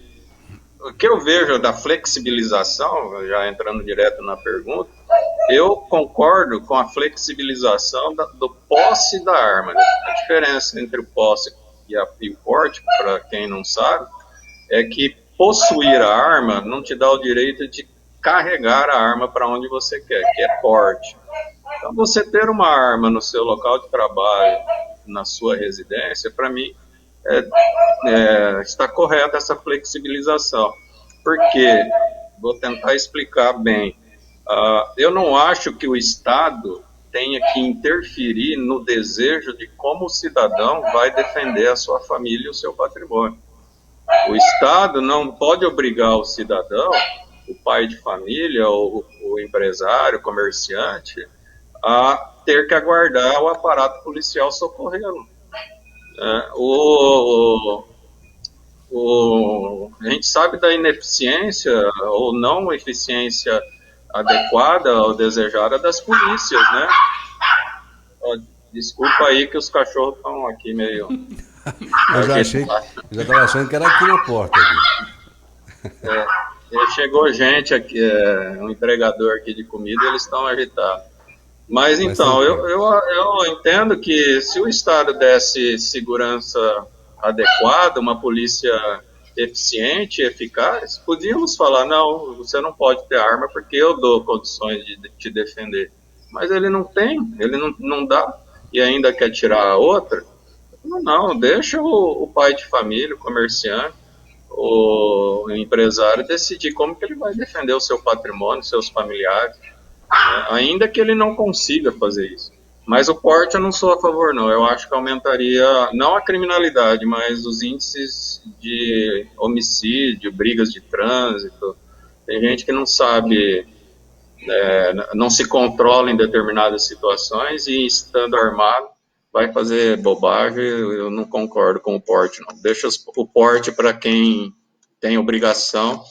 o que eu vejo da flexibilização, já entrando direto na pergunta, eu concordo com a flexibilização do posse da arma. A diferença entre o posse e o porte, para quem não sabe, é que possuir a arma não te dá o direito de carregar a arma para onde você quer, que é porte. Então, você ter uma arma no seu local de trabalho, na sua residência, para mim, está correta essa flexibilização. Por quê? Vou tentar explicar bem. Eu não acho que o Estado tenha que interferir no desejo de como o cidadão vai defender a sua família e o seu patrimônio. O Estado não pode obrigar o cidadão, o pai de família, ou o empresário, o comerciante, a ter que aguardar o aparato policial socorrê-lo. a gente sabe da ineficiência ou não eficiência adequada ou desejada das polícias, né? Ó, desculpa aí que os cachorros estão aqui meio... Eu já estava achando que era aqui na porta. Chegou gente aqui, um entregador aqui de comida, eles estão agitados. Mas então, eu entendo que se o Estado desse segurança adequada, uma polícia eficiente, eficaz, podíamos falar, não, você não pode ter arma porque eu dou condições de te defender. Mas ele não tem, ele não dá, e ainda quer tirar a outra. Não, deixa o pai de família, o comerciante, o empresário decidir como que ele vai defender o seu patrimônio, seus familiares, né? Ainda que ele não consiga fazer isso. Mas o porte eu não sou a favor, não. Eu acho que aumentaria, não a criminalidade, mas os índices de homicídio, brigas de trânsito. Tem gente que não sabe, não se controla em determinadas situações e, estando armado, vai fazer bobagem. Eu não concordo com o porte, não. Deixa o porte para quem tem obrigação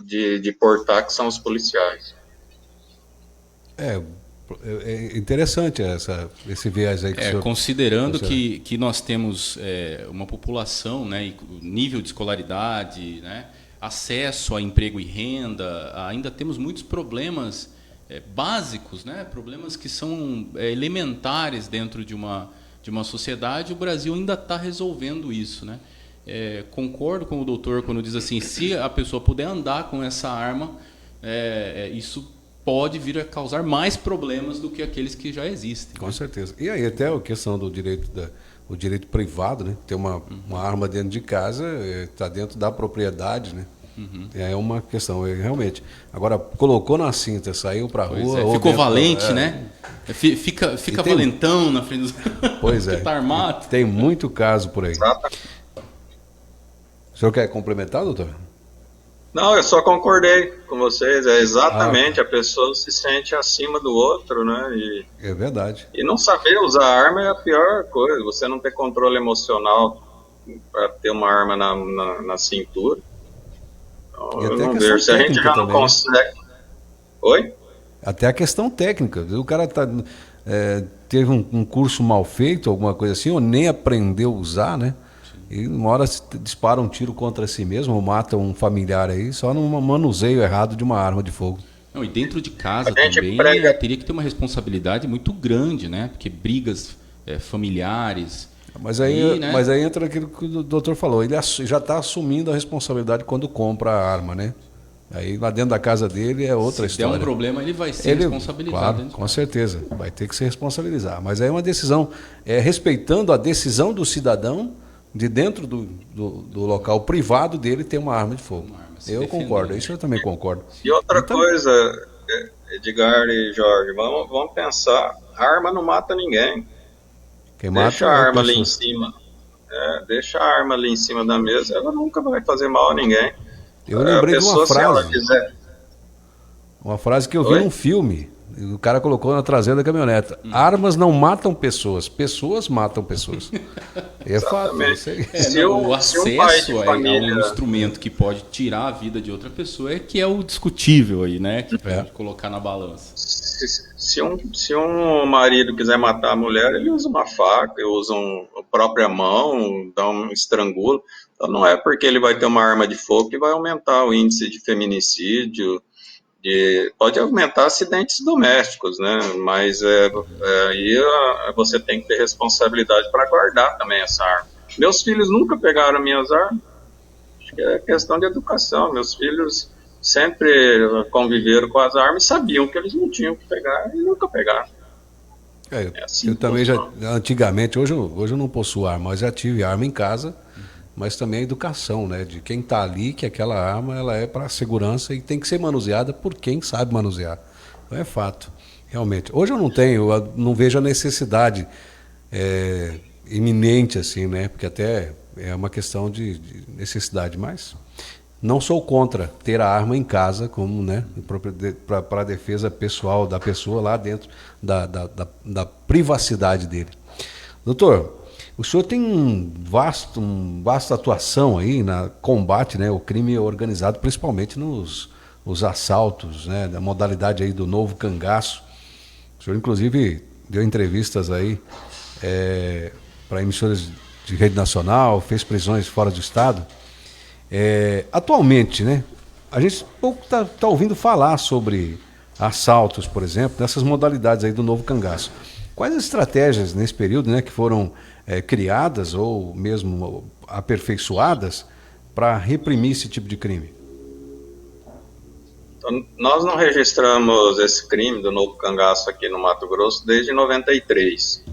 de portar, que são os policiais. É interessante esse viés aí que o senhor... Considerando que nós temos uma população, né, e nível de escolaridade, né, acesso a emprego e renda, ainda temos muitos problemas básicos, né, problemas que são elementares dentro de uma sociedade. O Brasil ainda está resolvendo isso, né? Concordo com o doutor quando diz assim, se a pessoa puder andar com essa arma, isso pode vir a causar mais problemas do que aqueles que já existem. Com certeza. E aí até a questão do o direito privado, né? Ter uma arma dentro de casa, está dentro da propriedade, né? É uma questão, realmente. Agora, colocou na cinta, saiu para a rua... Ficou valente, né? Fica valentão na frente dos... Pois é. Tá armado. Tem muito caso por aí. O senhor quer complementar, doutor? Não, eu só concordei com vocês. É exatamente, a pessoa se sente acima do outro, né? É verdade. E não saber usar arma é a pior coisa. Você não ter controle emocional para ter uma arma na cintura. Então, eu não vejo. Se a gente já não consegue... Oi? Até a questão técnica. O cara teve um curso mal feito, alguma coisa assim, ou nem aprendeu a usar, né? E uma hora dispara um tiro contra si mesmo, ou mata um familiar aí, só num manuseio errado de uma arma de fogo. Não, e dentro de casa também teria que ter uma responsabilidade muito grande, né? Porque brigas familiares... Mas aí entra aquilo que o doutor falou, ele já está assumindo a responsabilidade quando compra a arma, né? Aí lá dentro da casa dele é outra história. Se der um problema, ele vai ser responsabilizado. Claro, com certeza, vai ter que se responsabilizar. Mas aí é uma decisão, respeitando a decisão do cidadão de dentro do local privado dele ter uma arma de fogo. Eu concordo, isso eu também concordo. E outra coisa, Edgar e Jorge, vamos pensar, a arma não mata ninguém. Deixa a arma ali em cima. Deixa a arma ali em cima da mesa, ela nunca vai fazer mal a ninguém. Eu lembrei de uma frase. Uma frase que eu vi num filme. O cara colocou na traseira da caminhonete. Armas não matam pessoas, pessoas matam pessoas. É fato. O acesso a um instrumento que pode tirar a vida de outra pessoa é que é o discutível aí, né? Que pode colocar na balança. Se um marido quiser matar a mulher, ele usa uma faca, usa a própria mão, dá um estrangulo. Então não é porque ele vai ter uma arma de fogo que vai aumentar o índice de feminicídio. Pode aumentar acidentes domésticos, né? Mas aí você tem que ter responsabilidade para guardar também essa arma. Meus filhos nunca pegaram minhas armas. Acho que é questão de educação. Meus filhos sempre conviveram com as armas e sabiam que eles não tinham que pegar e nunca pegaram. Eu também antigamente, hoje eu não possuo arma, mas já tive arma em casa. Mas também a educação, né? De quem está ali, que aquela arma ela é para segurança e tem que ser manuseada por quem sabe manusear. Então é fato, realmente. Hoje eu não vejo a necessidade iminente assim, né? Porque até é uma questão de necessidade, mas não sou contra ter a arma em casa como, né? Para a defesa pessoal da pessoa lá dentro da privacidade dele. Doutor, O senhor tem vasta atuação aí na combate, né, o crime organizado, principalmente nos assaltos, né, da modalidade aí do novo cangaço. O senhor, inclusive, deu entrevistas aí para emissoras de rede nacional, fez prisões fora do estado. Atualmente, né, a gente pouco tá ouvindo falar sobre assaltos, por exemplo, nessas modalidades aí do novo cangaço. Quais as estratégias nesse período, né, que foram criadas ou mesmo aperfeiçoadas para reprimir esse tipo de crime? Então, nós não registramos esse crime do novo cangaço aqui no Mato Grosso desde 93.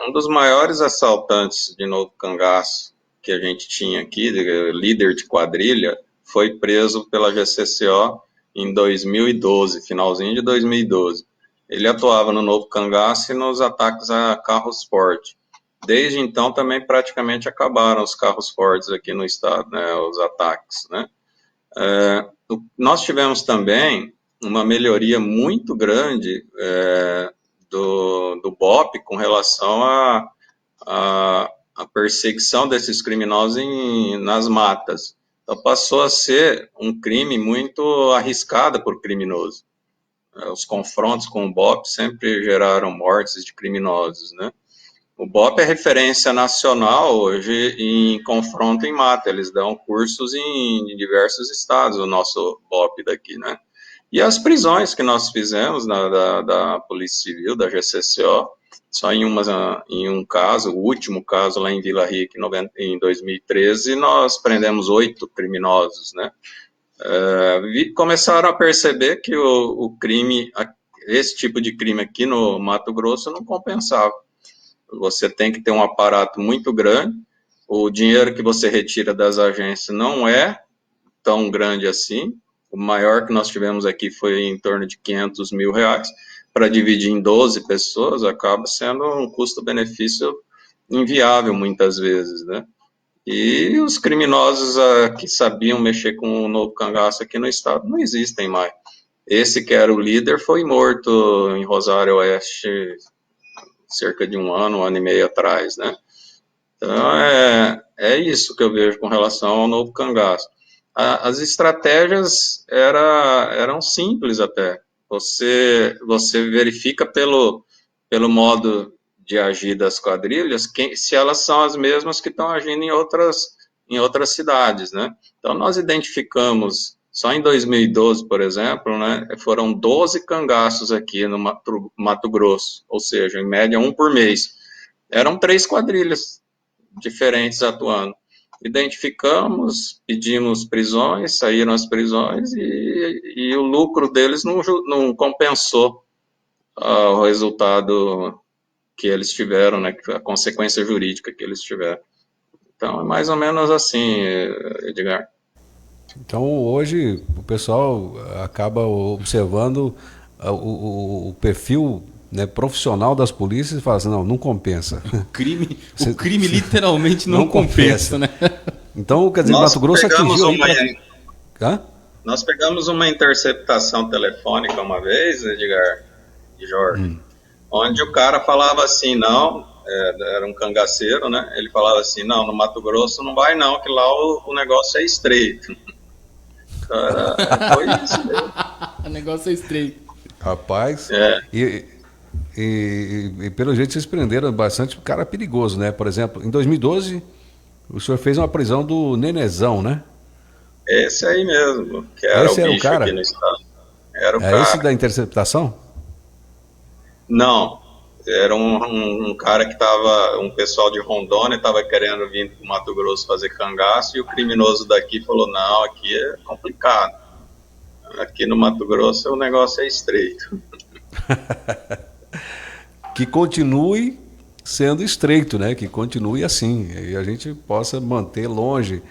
Um dos maiores assaltantes de novo cangaço que a gente tinha aqui, líder de quadrilha, foi preso pela GCCO em 2012, finalzinho de 2012. Ele atuava no novo cangaço e nos ataques a carros fortes. Desde então também praticamente acabaram os carros fortes aqui no estado, né, os ataques, né. Nós tivemos também uma melhoria muito grande do BOP com relação à perseguição desses criminosos nas matas. Então passou a ser um crime muito arriscado por criminoso. Os confrontos com o BOP sempre geraram mortes de criminosos, né? O BOP é referência nacional hoje em confronto em mata, eles dão cursos em diversos estados, o nosso BOP daqui, né? E as prisões que nós fizemos da Polícia Civil, da GCCO, só em um caso, o último caso lá em Vila Rica, em 2013, nós prendemos 8 criminosos, né? Começaram a perceber que o crime, esse tipo de crime aqui no Mato Grosso não compensava. Você tem que ter um aparato muito grande, o dinheiro que você retira das agências não é tão grande assim, o maior que nós tivemos aqui foi em torno de R$500 mil, para dividir em 12 pessoas acaba sendo um custo-benefício inviável muitas vezes, né? E os criminosos que sabiam mexer com o novo cangaço aqui no estado não existem mais. Esse que era o líder foi morto em Rosário Oeste cerca de um ano e meio atrás, né? Então, é isso que eu vejo com relação ao novo cangaço. As estratégias eram simples até. Você verifica pelo modo de agir das quadrilhas, se elas são as mesmas que estão agindo em outras cidades, né? Então, nós identificamos, só em 2012, por exemplo, né, foram 12 cangaços aqui no Mato Grosso, ou seja, em média, um por mês. Eram 3 quadrilhas diferentes atuando. Identificamos, pedimos prisões, saíram as prisões e o lucro deles não compensou o resultado que eles tiveram, né, a consequência jurídica que eles tiveram. Então, é mais ou menos assim, Edgar. Então, hoje, o pessoal acaba observando o perfil, né, profissional das polícias e fala assim, não compensa. O crime literalmente não compensa, né? Então, quer dizer, Mato Grosso atingiu... Nós pegamos uma interceptação telefônica uma vez, Edgar e Jorge, onde o cara falava assim, era um cangaceiro, né? Ele falava assim, não, no Mato Grosso não vai não, que lá o negócio é estreito. Cara, foi isso mesmo. O negócio é estreito. Rapaz, e pelo jeito vocês prenderam bastante cara perigoso, né? Por exemplo, em 2012, o senhor fez uma prisão do Nenezão, né? Esse aí mesmo, que era esse o era bicho o cara? aqui no estado. Era o cara. Esse da interceptação? Não, era um cara que estava, um pessoal de Rondônia estava querendo vir para o Mato Grosso fazer cangaço e o criminoso daqui falou, não, aqui é complicado. Aqui no Mato Grosso o negócio é estreito. Que continue sendo estreito, né? Que continue assim. E a gente possa manter longe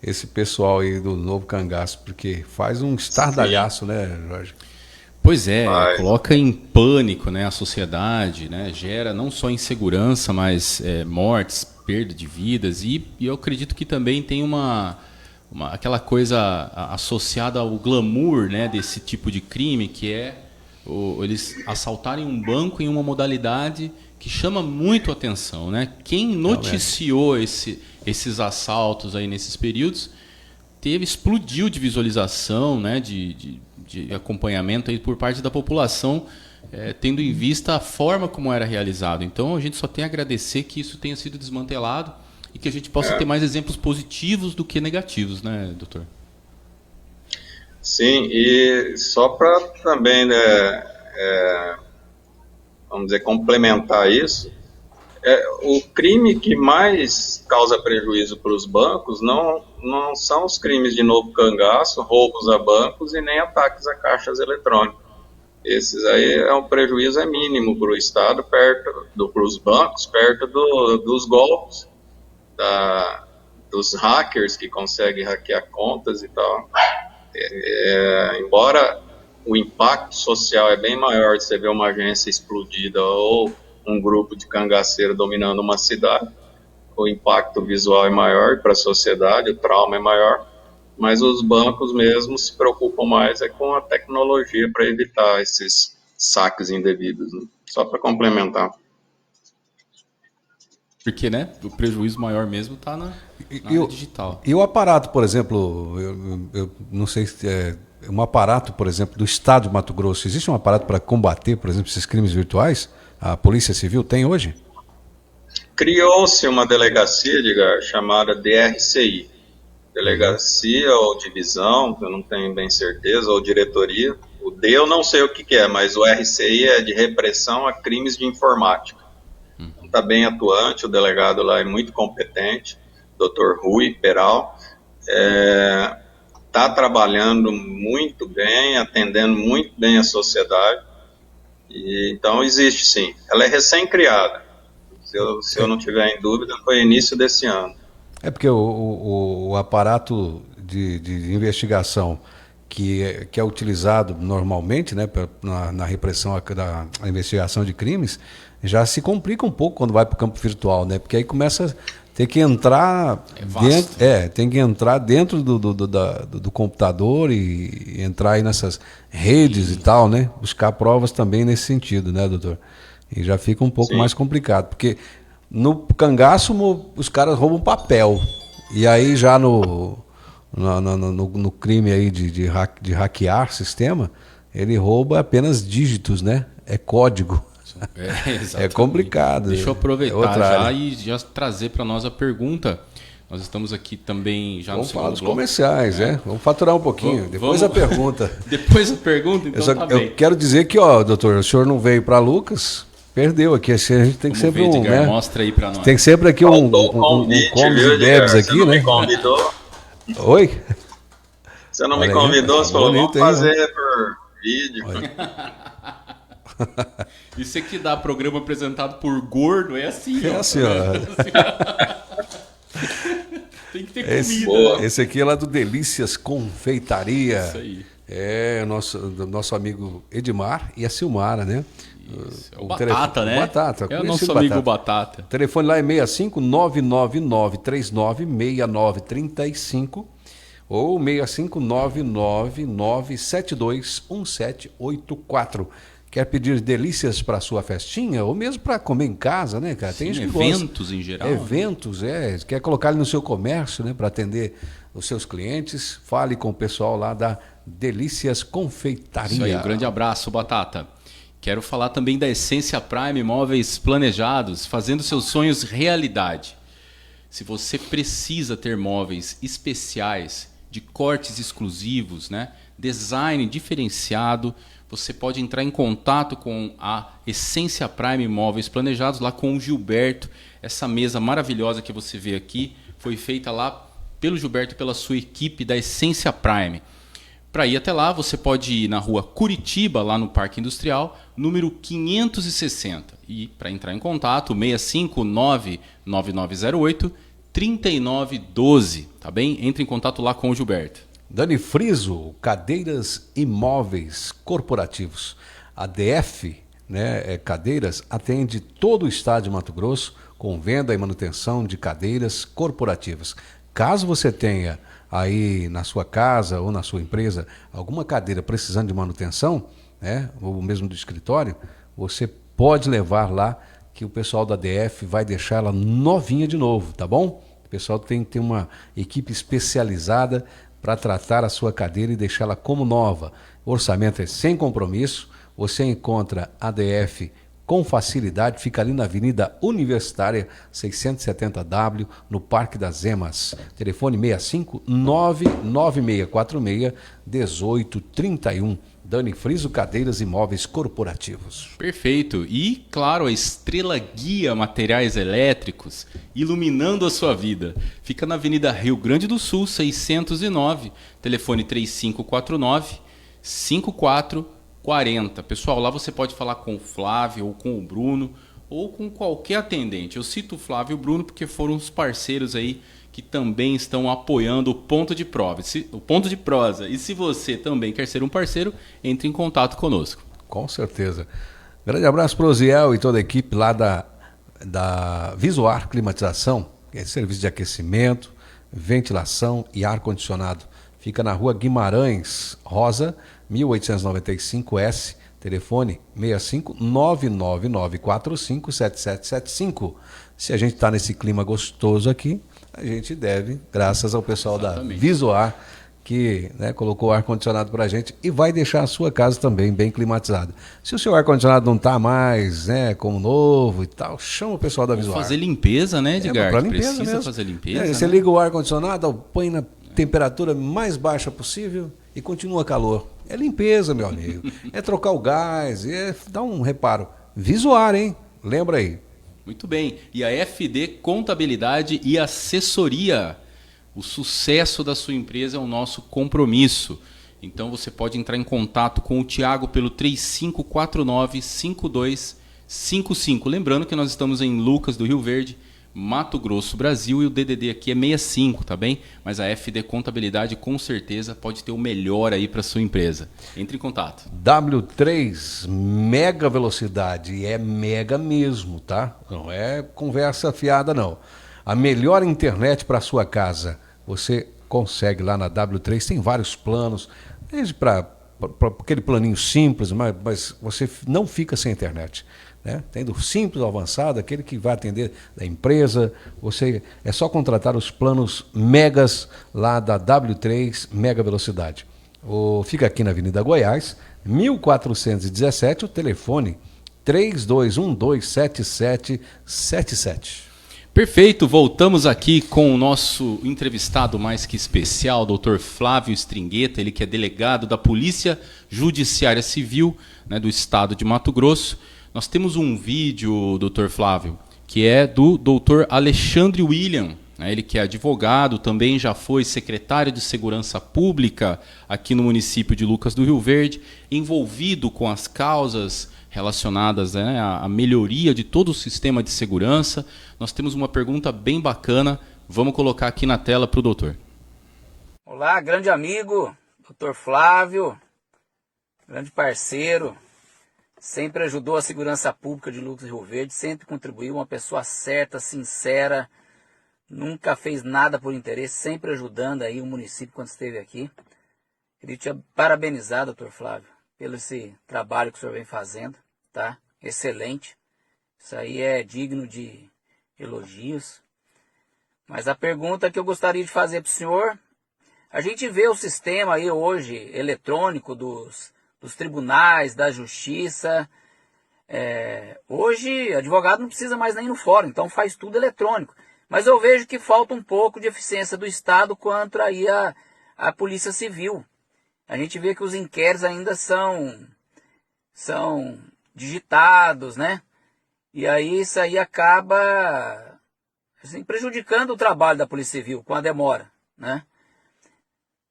esse pessoal aí do novo cangaço, porque faz um estardalhaço, né, Jorge? Pois é, coloca em pânico, né, a sociedade, né, gera não só insegurança, mas mortes, perda de vidas, e eu acredito que também tem aquela coisa associada ao glamour, né, desse tipo de crime, que é eles assaltarem um banco em uma modalidade que chama muito atenção, né? Quem noticiou esses assaltos aí nesses períodos explodiu de visualização, né? De acompanhamento aí por parte da população, tendo em vista a forma como era realizado. Então a gente só tem a agradecer que isso tenha sido desmantelado e que a gente possa ter mais exemplos positivos do que negativos, né, doutor? Sim, e só para também, né, vamos dizer, complementar isso, o crime que mais causa prejuízo para os bancos não são os crimes de novo cangaço, roubos a bancos e nem ataques a caixas eletrônicos. Esses aí um prejuízo mínimo para o Estado, para os bancos, perto dos golpes, dos hackers que conseguem hackear contas e tal. Embora o impacto social é bem maior de você ver uma agência explodida ou um grupo de cangaceiro dominando uma cidade, o impacto visual é maior para a sociedade, o trauma é maior, mas os bancos mesmo se preocupam mais com a tecnologia para evitar esses saques indevidos, né? Só para complementar. Porque, né, o prejuízo maior mesmo está na área digital. E o aparato, por exemplo, eu não sei se um aparato, por exemplo, do Estado de Mato Grosso, existe um aparato para combater, por exemplo, esses crimes virtuais? A Polícia Civil tem hoje? Criou-se uma delegacia, Edgar, chamada DRCI. Delegacia ou divisão, eu não tenho bem certeza, ou diretoria. O D eu não sei o que é, mas o RCI é de repressão a crimes de informática. Está bem atuante, o delegado lá é muito competente, Dr. Rui Peral. Está trabalhando muito bem, atendendo muito bem a sociedade. Então existe sim. Ela é recém-criada. Se eu não tiver em dúvida, foi início desse ano. É porque o aparato de investigação que é utilizado normalmente, né, na repressão da investigação de crimes, já se complica um pouco quando vai para o campo virtual, né? Porque aí começa a ter que entrar tem que entrar dentro do computador e entrar aí nessas redes e tal, né? Buscar provas também nesse sentido, né, doutor? E já fica um pouco mais complicado, porque no cangaço os caras roubam papel, e aí já no crime aí de hackear sistema, ele rouba apenas dígitos, né? É código. É complicado. Deixa eu aproveitar e já trazer para nós a pergunta. Nós estamos aqui também já vamos no falar dos bloco. Comerciais, Vamos faturar um pouquinho. Depois a pergunta. Depois a pergunta, então eu quero dizer que, doutor, o senhor não veio para Lucas, perdeu aqui. A gente tem que sempre Edgar, mostra aí para nós. Tem sempre aqui um comes e bebes aqui, você não né? Me convidou. Oi? Você não me convidou, você falou, vamos fazer por vídeo. Isso aqui dá programa apresentado por gordo, é assim, ó. Assim, ó. Tem que ter comida. Esse aqui é lá do Delícias Confeitaria. Isso aí. É o nosso amigo Edmar e a Silmara, né? Isso. É o Batata, né? Batata. É o nosso amigo Batata. O telefone lá é 65-999-396935 ou 65-999-972-1784. Quer pedir delícias para sua festinha ou mesmo para comer em casa, né, cara? Tem gente que eventos gosta. Em geral. Eventos, Quer colocar ele no seu comércio, né, para atender os seus clientes? Fale com o pessoal lá da Delícias Confeitaria. Isso aí, um grande abraço, Batata. Quero falar também da Essência Prime Móveis Planejados, fazendo seus sonhos realidade. Se você precisa ter móveis especiais, de cortes exclusivos, né, design diferenciado, você pode entrar em contato com a Essência Prime Móveis Planejados, lá com o Gilberto. Essa mesa maravilhosa que você vê aqui foi feita lá pelo Gilberto e pela sua equipe da Essência Prime. Para ir até lá, você pode ir na rua Curitiba, lá no Parque Industrial, número 560. E para entrar em contato, 659-9908-3912. Tá bem? Entre em contato lá com o Gilberto. Dani Friso, cadeiras e móveis corporativos. A DF, né, Cadeiras, atende todo o estado de Mato Grosso com venda e manutenção de cadeiras corporativas. Caso você tenha aí na sua casa ou na sua empresa alguma cadeira precisando de manutenção, né, ou mesmo do escritório, você pode levar lá, que o pessoal da DF vai deixar ela novinha de novo, tá bom? O pessoal tem que ter uma equipe especializada para tratar a sua cadeira e deixá-la como nova. O orçamento é sem compromisso, você encontra a DF com facilidade, fica ali na Avenida Universitária 670W, no Parque das Emas. Telefone 65 99646 1831. Dani Friso, Cadeiras e Móveis Corporativos. Perfeito. E, claro, a Estrela Guia Materiais Elétricos, iluminando a sua vida. Fica na Avenida Rio Grande do Sul, 609, telefone 3549-5440. Pessoal, lá você pode falar com o Flávio ou com o Bruno ou com qualquer atendente. Eu cito o Flávio e o Bruno porque foram os parceiros aí que também estão apoiando o Ponto de Prosa. E se você também quer ser um parceiro, entre em contato conosco. Com certeza. Grande abraço para o Osiel e toda a equipe lá da Visuar Climatização, que é serviço de aquecimento, ventilação e ar-condicionado. Fica na rua Guimarães Rosa, 1895S, telefone 65 999457775. Se a gente está nesse clima gostoso aqui, a gente deve, graças ao pessoal Exatamente. Da Visuar, que, né, colocou o ar-condicionado para a gente e vai deixar a sua casa também bem climatizada. Se o seu ar-condicionado não está mais, né, como novo e tal, chama o pessoal da Visuar. Fazer limpeza, né, Edgar? Para limpeza precisa mesmo. Fazer limpeza. Você né? liga o ar-condicionado, põe na temperatura mais baixa possível e continua calor. É limpeza, meu amigo. É trocar o gás, é dar um reparo. Visuar, hein? Lembra aí. Muito bem. E a FD Contabilidade e Assessoria. O sucesso da sua empresa é o nosso compromisso. Então você pode entrar em contato com o Thiago pelo 3549-5255. Lembrando que nós estamos em Lucas do Rio Verde, Mato Grosso, Brasil, e o DDD aqui é 65, tá bem? Mas a FD Contabilidade com certeza pode ter o melhor aí para sua empresa. Entre em contato. W3 mega velocidade, é mega mesmo, tá? Não é conversa fiada não. A melhor internet para sua casa, você consegue lá na W3, tem vários planos, desde para aquele planinho simples, mas você não fica sem internet. Né? Tem do simples ao avançado, aquele que vai atender da empresa. Você é só contratar os planos megas lá da W3 Mega Velocidade. Fica aqui na Avenida Goiás, 1417, o telefone 32127777. Perfeito, voltamos aqui com o nosso entrevistado mais que especial, Dr. Flávio Stringueta, ele que é delegado da Polícia Judiciária Civil, né, do estado de Mato Grosso. Nós temos um vídeo, Dr. Flávio, que é do Dr. Alexandre William, né, ele que é advogado, também já foi secretário de Segurança Pública aqui no município de Lucas do Rio Verde, envolvido com as causas relacionadas, né, à melhoria de todo o sistema de segurança. Nós temos uma pergunta bem bacana, vamos colocar aqui na tela para o doutor. Olá, grande amigo, Dr. Flávio, grande parceiro, sempre ajudou a segurança pública de Lucas do Rio Verde, sempre contribuiu, uma pessoa certa, sincera, nunca fez nada por interesse, sempre ajudando aí o município quando esteve aqui. Queria te parabenizar, Dr. Flávio, pelo esse trabalho que o senhor vem fazendo, tá? Excelente. Isso aí é digno de elogios. Mas a pergunta que eu gostaria de fazer para o senhor, a gente vê o sistema aí hoje eletrônico dos tribunais, da justiça. Hoje, advogado não precisa mais nem ir no fórum, então faz tudo eletrônico. Mas eu vejo que falta um pouco de eficiência do Estado quanto aí a Polícia Civil. A gente vê que os inquéritos ainda são digitados, né? E aí isso aí acaba assim, prejudicando o trabalho da Polícia Civil com a demora, né?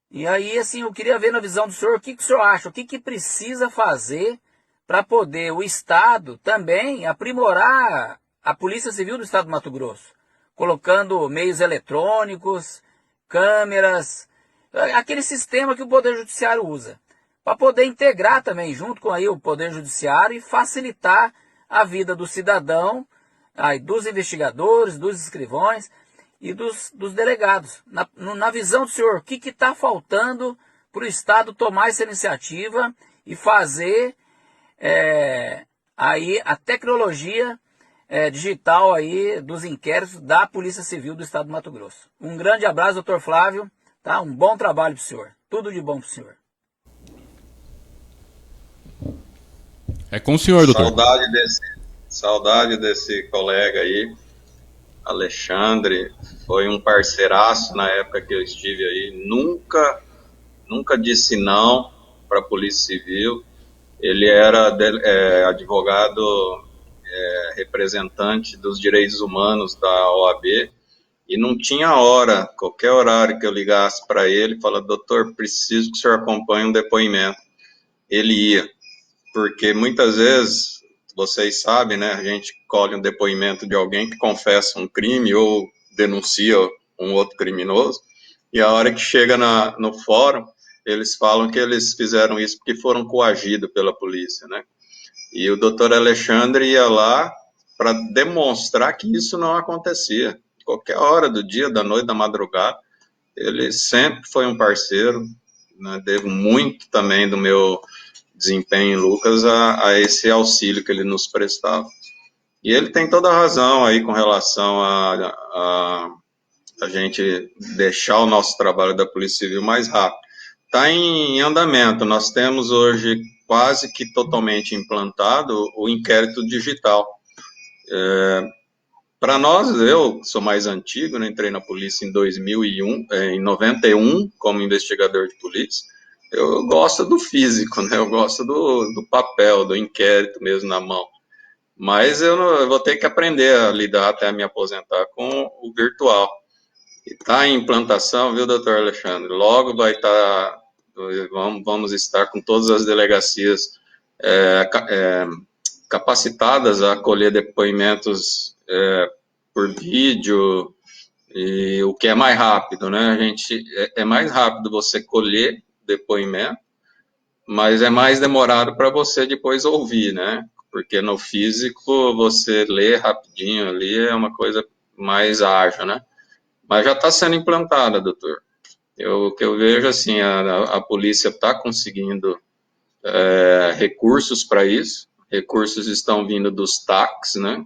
E aí, assim, eu queria ver na visão do senhor, o que o senhor acha? O que precisa fazer para poder o Estado também aprimorar a Polícia Civil do Estado do Mato Grosso? Colocando meios eletrônicos, câmeras, aquele sistema que o Poder Judiciário usa, para poder integrar também junto com aí o Poder Judiciário e facilitar a vida do cidadão, aí, dos investigadores, dos escrivões e dos delegados. Na visão do senhor, o que está faltando para o Estado tomar essa iniciativa e fazer aí a tecnologia digital aí dos inquéritos da Polícia Civil do Estado do Mato Grosso. Um grande abraço, doutor Flávio, tá? Um bom trabalho para o senhor. Tudo de bom para o senhor. É com o senhor, doutor. Saudade desse colega aí, Alexandre. Foi um parceiraço na época que eu estive aí. Nunca disse não para a Polícia Civil. Ele era advogado representante dos direitos humanos da OAB e não tinha hora, qualquer horário que eu ligasse para ele, fala, doutor, preciso que o senhor acompanhe um depoimento. Ele ia, porque muitas vezes, vocês sabem, né, a gente colhe um depoimento de alguém que confessa um crime ou denuncia um outro criminoso, e a hora que chega no fórum, eles falam que eles fizeram isso porque foram coagidos pela polícia, né? E o doutor Alexandre ia lá para demonstrar que isso não acontecia. Qualquer hora do dia, da noite, da madrugada, ele sempre foi um parceiro, né? Devo muito também do meu desempenho em Lucas a esse auxílio que ele nos prestava. E ele tem toda a razão aí com relação a gente deixar o nosso trabalho da Polícia Civil mais rápido. Está em andamento, nós temos hoje quase que totalmente implantado o inquérito digital. Para nós, eu sou mais antigo, né, entrei na polícia em 2001, em 91, como investigador de polícia. Eu gosto do físico, né, eu gosto do papel, do inquérito mesmo na mão. Mas eu vou ter que aprender a lidar até me aposentar com o virtual. E está em implantação, viu, doutor Alexandre? Logo vai estar, vamos estar com todas as delegacias capacitadas a colher depoimentos por vídeo, e o que é mais rápido, né? É mais rápido você colher depoimento, mas é mais demorado para você depois ouvir, né? Porque no físico você lê rapidinho ali, é uma coisa mais ágil, né? Mas já está sendo implantada, doutor. O que eu vejo, assim, a polícia está conseguindo recursos para isso. Recursos estão vindo dos TACs, né?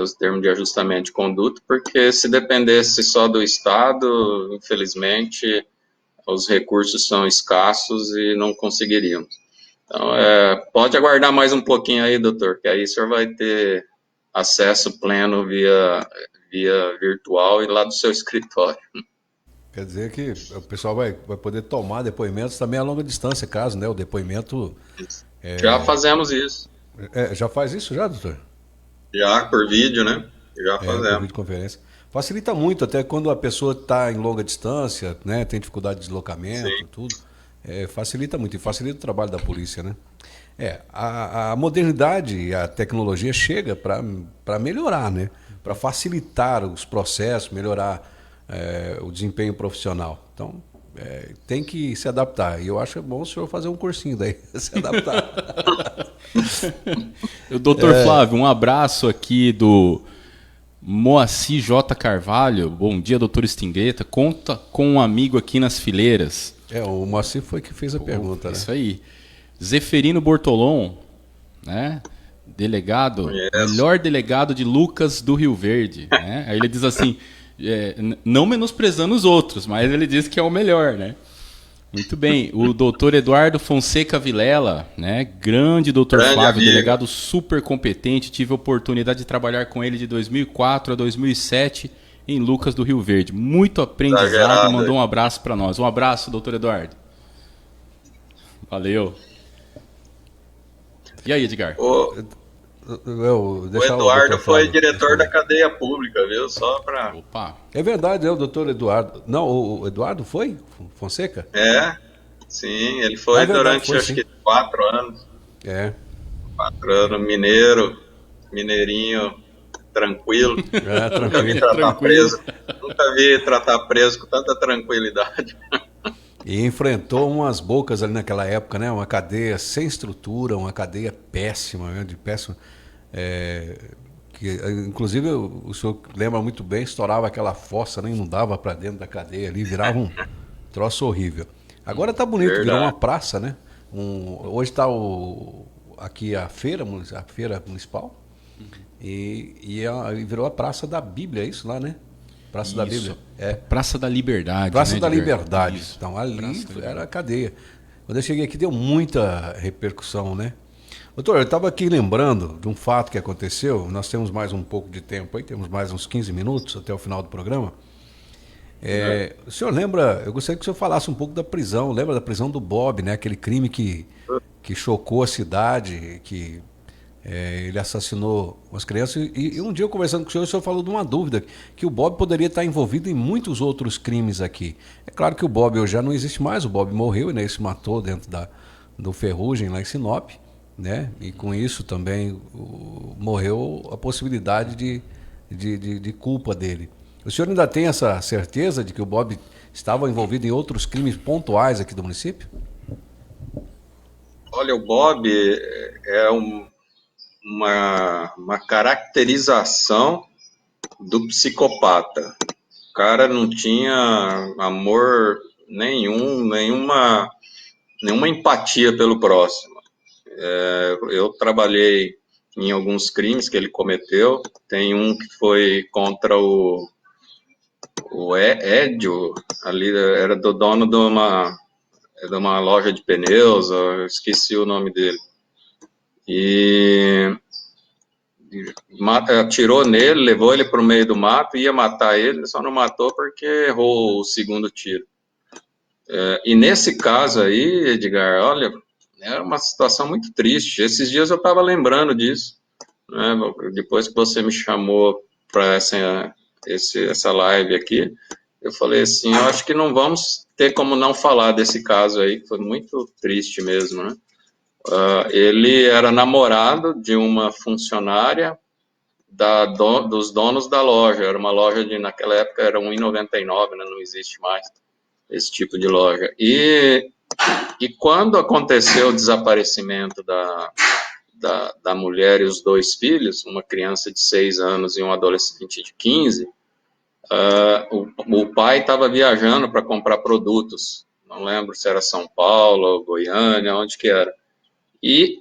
Os termos de ajustamento de conduta, porque se dependesse só do Estado, infelizmente, os recursos são escassos e não conseguiríamos. Então, pode aguardar mais um pouquinho aí, doutor, que aí o senhor vai ter acesso pleno via virtual e lá do seu escritório. Quer dizer que o pessoal vai poder tomar depoimentos também a longa distância, caso, né? O depoimento... Já fazemos isso. Já faz isso já, doutor? Já, por vídeo, né? Já fazemos. Por videoconferência. Facilita muito, até quando a pessoa está em longa distância, né? Tem dificuldade de deslocamento, sim, tudo. Facilita muito e facilita o trabalho da polícia, né? A modernidade e a tecnologia chega para melhorar, né? Para facilitar os processos, melhorar o desempenho profissional. Então, tem que se adaptar. E eu acho bom o senhor fazer um cursinho daí, se adaptar. Doutor Flávio, um abraço aqui do Moacir J. Carvalho. Bom dia, doutor Stingueta. Conta com um amigo aqui nas fileiras. O Moacir foi que fez a pergunta, isso né? aí. Zeferino Bortolom, né? Delegado, melhor delegado de Lucas do Rio Verde, né? Aí ele diz assim, não menosprezando os outros, mas ele diz que é o melhor, né? Muito bem. O doutor Eduardo Fonseca Vilela, né? Grande doutor Flávio, amigo. Delegado super competente. Tive a oportunidade de trabalhar com ele de 2004 a 2007 em Lucas do Rio Verde. Muito aprendizado. Mandou um abraço para nós. Um abraço, doutor Eduardo. Valeu. E aí, Edgar? O Eduardo foi diretor da cadeia pública, viu? Só para... Opa. É verdade, o doutor Eduardo. Não, o Eduardo foi? Fonseca? Sim, ele foi durante, foi, acho que 4 anos. 4 anos, mineirinho, tranquilo. Tranquilo. Nunca vi tratar preso. Nunca vi tratar preso com tanta tranquilidade. E enfrentou umas bocas ali naquela época, né? Uma cadeia sem estrutura, uma cadeia péssima, né? De péssima. Que, inclusive, o senhor lembra muito bem, estourava aquela fossa, né? Não dava para dentro da cadeia ali, virava um troço horrível. Agora tá bonito, virou uma praça, né? Hoje está aqui a feira municipal e virou a Praça da Bíblia, é isso lá, né? Praça da Bíblia. Praça da Liberdade. Praça né, da Edgar? Liberdade. Isso. Então ali era a cadeia. Quando eu cheguei aqui deu muita repercussão, né? Doutor, eu estava aqui lembrando de um fato que aconteceu. Nós temos mais um pouco de tempo aí, temos mais uns 15 minutos até o final do programa. O senhor lembra, eu gostaria que o senhor falasse um pouco da prisão. Lembra da prisão do Bob, né? Aquele crime que chocou a cidade, que ele assassinou umas crianças. E um dia eu conversando com o senhor falou de uma dúvida, que o Bob poderia estar envolvido em muitos outros crimes aqui. É claro que o Bob hoje já não existe mais, o Bob morreu, né? Ele se matou dentro do Ferrugem, lá em Sinop, né? E com isso também morreu a possibilidade de culpa dele. O senhor ainda tem essa certeza de que o Bob estava envolvido em outros crimes pontuais aqui do município? Olha, o Bob é uma caracterização do psicopata. O cara não tinha amor nenhum, nenhuma empatia pelo próximo. Eu trabalhei em alguns crimes que ele cometeu. Tem um que foi contra o Edio, ali era do dono de uma loja de pneus, eu esqueci o nome dele. E atirou nele, levou ele para o meio do mato, ia matar ele, só não matou porque errou o segundo tiro. E nesse caso aí, Edgar, olha, era uma situação muito triste. Esses dias eu estava lembrando disso, né? Depois que você me chamou para essa live aqui, eu falei assim, eu acho que não vamos ter como não falar desse caso aí, que foi muito triste mesmo, né? Ele era namorado de uma funcionária dos donos da loja. Era uma loja naquela época era R$1,99, né? Não existe mais esse tipo de loja. E quando aconteceu o desaparecimento da mulher e os 2 filhos, uma criança de 6 anos e um adolescente de 15, o pai estava viajando para comprar produtos. Não lembro se era São Paulo, Goiânia, onde que era. E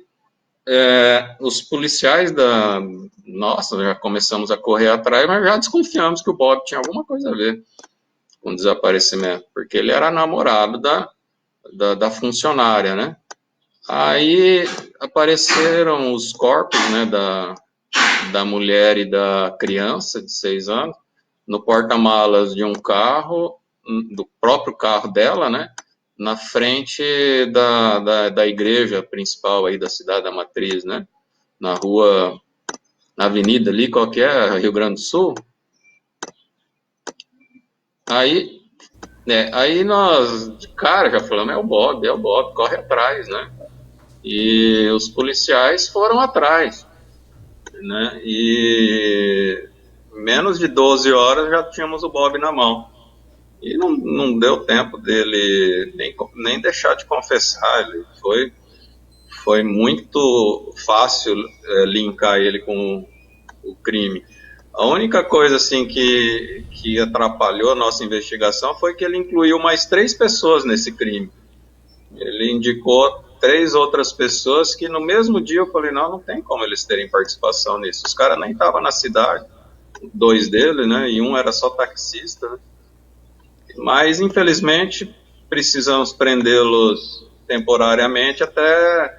os policiais nossa, já começamos a correr atrás, mas já desconfiamos que o Bob tinha alguma coisa a ver com o desaparecimento, porque ele era namorado da funcionária, né? Aí apareceram os corpos, né, da mulher e da criança de 6 anos no porta-malas de um carro, do próprio carro dela, né? Na frente da igreja principal aí da cidade da Matriz, né? Na avenida ali, qual que é? Rio Grande do Sul. Aí nós, de cara, já falamos, é o Bob, corre atrás, né? E os policiais foram atrás, né? E menos de 12 horas já tínhamos o Bob na mão. E não deu tempo dele nem deixar de confessar. Ele foi muito fácil linkar ele com o crime. A única coisa assim que atrapalhou a nossa investigação foi que ele incluiu mais 3 pessoas nesse crime. Ele indicou 3 outras pessoas que no mesmo dia eu falei, não tem como eles terem participação nisso. Os caras nem estavam na cidade, 2 deles, né? E um era só taxista, né? Mas, infelizmente, precisamos prendê-los temporariamente até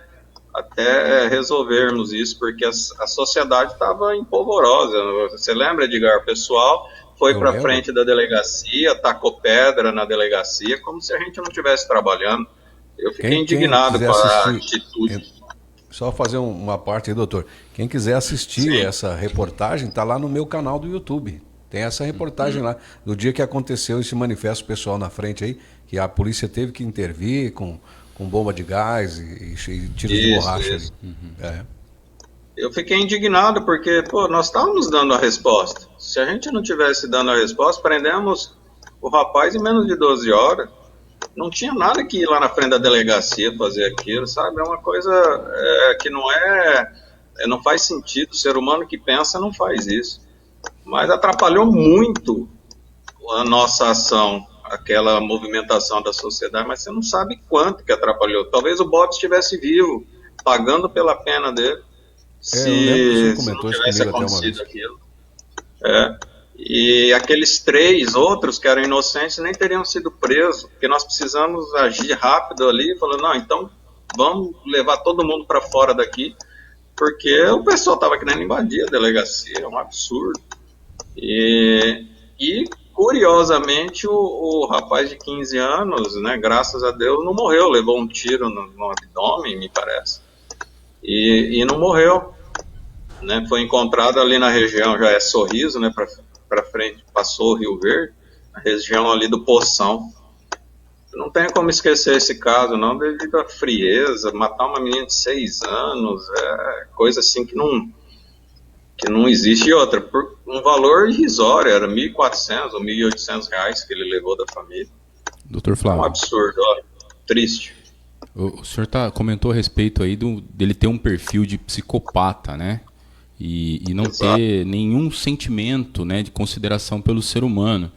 resolvermos isso, porque a sociedade estava empolvorosa. Você lembra, Edgar? O pessoal foi para frente da delegacia, tacou pedra na delegacia, como se a gente não estivesse trabalhando. Eu fiquei indignado com a atitude. Só fazer uma parte aí, doutor. Quem quiser assistir essa reportagem, está lá no meu canal do YouTube. Tem essa reportagem lá, do dia que aconteceu esse manifesto pessoal na frente aí, que a polícia teve que intervir com bomba de gás e tiros de borracha ali. Eu fiquei indignado porque, nós estávamos dando a resposta. Se a gente não tivesse dando a resposta, prendemos o rapaz em menos de 12 horas. Não tinha nada que ir lá na frente da delegacia fazer aquilo, sabe? É uma coisa que não faz sentido. O ser humano que pensa não faz isso. Mas atrapalhou muito a nossa ação. aquela movimentação da sociedade, mas você não sabe quanto que atrapalhou. Talvez o Bob estivesse vivo, pagando pela pena dele, eu lembro que você se não comentou isso tivesse comigo até uma vez. acontecido aquilo. E aqueles 3 outros que eram inocentes nem teriam sido presos, porque nós precisamos agir rápido ali, falando, não, então vamos levar todo mundo para fora daqui, porque o pessoal estava querendo invadir a delegacia, é um absurdo. E curiosamente, o rapaz de 15 anos, né, graças a Deus, não morreu, levou um tiro no abdômen, me parece, e não morreu, né, foi encontrado ali na região, já é Sorriso, né, para frente, passou o Rio Verde, na região ali do Poção. Não tenho como esquecer esse caso, não, devido à frieza, matar uma menina de 6 anos, é coisa assim que não existe. E outra, por um valor irrisório, era R$1.400 ou R$1.800 que ele levou da família. Doutor Flávio. É um absurdo, ó, triste. O senhor comentou a respeito aí dele ter um perfil de psicopata, né? E não Exato. ter nenhum sentimento, né, de consideração pelo ser humano.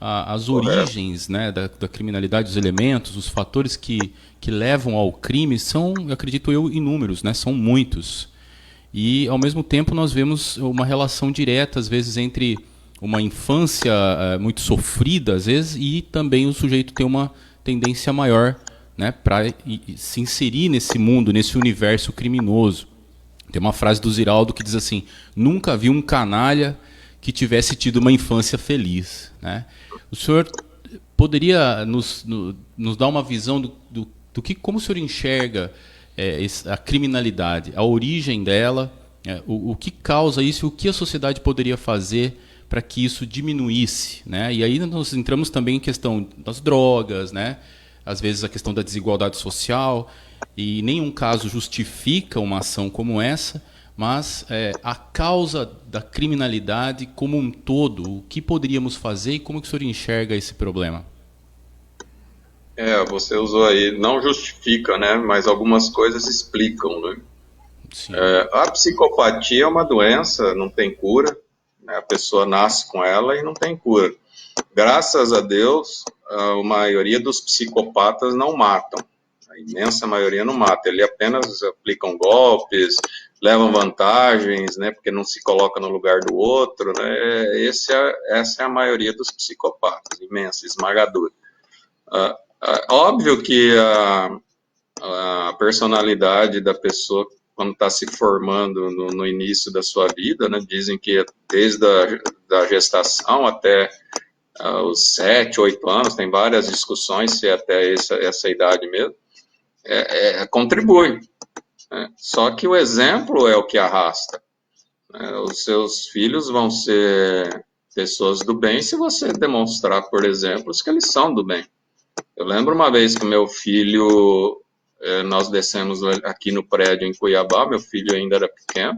As origens, né, da criminalidade, os elementos, os fatores que levam ao crime são, eu acredito eu, inúmeros, né? São muitos. E, ao mesmo tempo, nós vemos uma relação direta, às vezes, entre uma infância muito sofrida, às vezes, e também o sujeito ter uma tendência maior, né, para se inserir nesse mundo, nesse universo criminoso. Tem uma frase do Ziraldo que diz assim: nunca vi um canalha que tivesse tido uma infância feliz, né? O senhor poderia nos dar uma visão do que, como o senhor enxerga a criminalidade, a origem dela, o que causa isso e o que a sociedade poderia fazer para que isso diminuísse, né? E aí nós entramos também em questão das drogas, né? Às vezes a questão da desigualdade social, e nenhum caso justifica uma ação como essa, mas a causa da criminalidade como um todo, o que poderíamos fazer e como que o senhor enxerga esse problema? Você usou aí, não justifica, né, mas algumas coisas explicam, né? Sim. A psicopatia é uma doença, não tem cura, né? A pessoa nasce com ela e não tem cura. Graças a Deus, a maioria dos psicopatas não matam. A imensa maioria não mata. Eles apenas aplicam golpes, levam vantagens, né? Porque não se coloca no lugar do outro, né? Essa é a maioria dos psicopatas, imensa, esmagadora. Óbvio que a personalidade da pessoa, quando está se formando no início da sua vida, né? Dizem que desde a gestação até os 7, 8 anos, tem várias discussões se até essa idade mesmo, contribui, né? Só que o exemplo é o que arrasta, né? Os seus filhos vão ser pessoas do bem se você demonstrar, por exemplo, que eles são do bem. Eu lembro uma vez que meu filho, nós descemos aqui no prédio em Cuiabá, meu filho ainda era pequeno,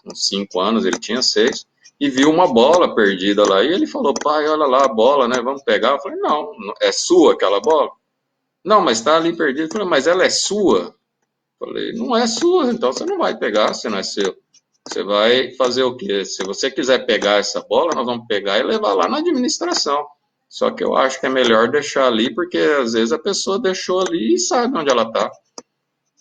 uns 5 anos, ele tinha 6, e viu uma bola perdida lá, e ele falou: pai, olha lá a bola, né, vamos pegar? Eu falei: não, é sua aquela bola? Não, mas está ali perdida. Eu falei: mas ela é sua? Eu falei: não é sua, então você não vai pegar, se não é seu. Você vai fazer o quê? Se você quiser pegar essa bola, nós vamos pegar e levar lá na administração. Só que eu acho que é melhor deixar ali, porque às vezes a pessoa deixou ali e sabe onde ela está.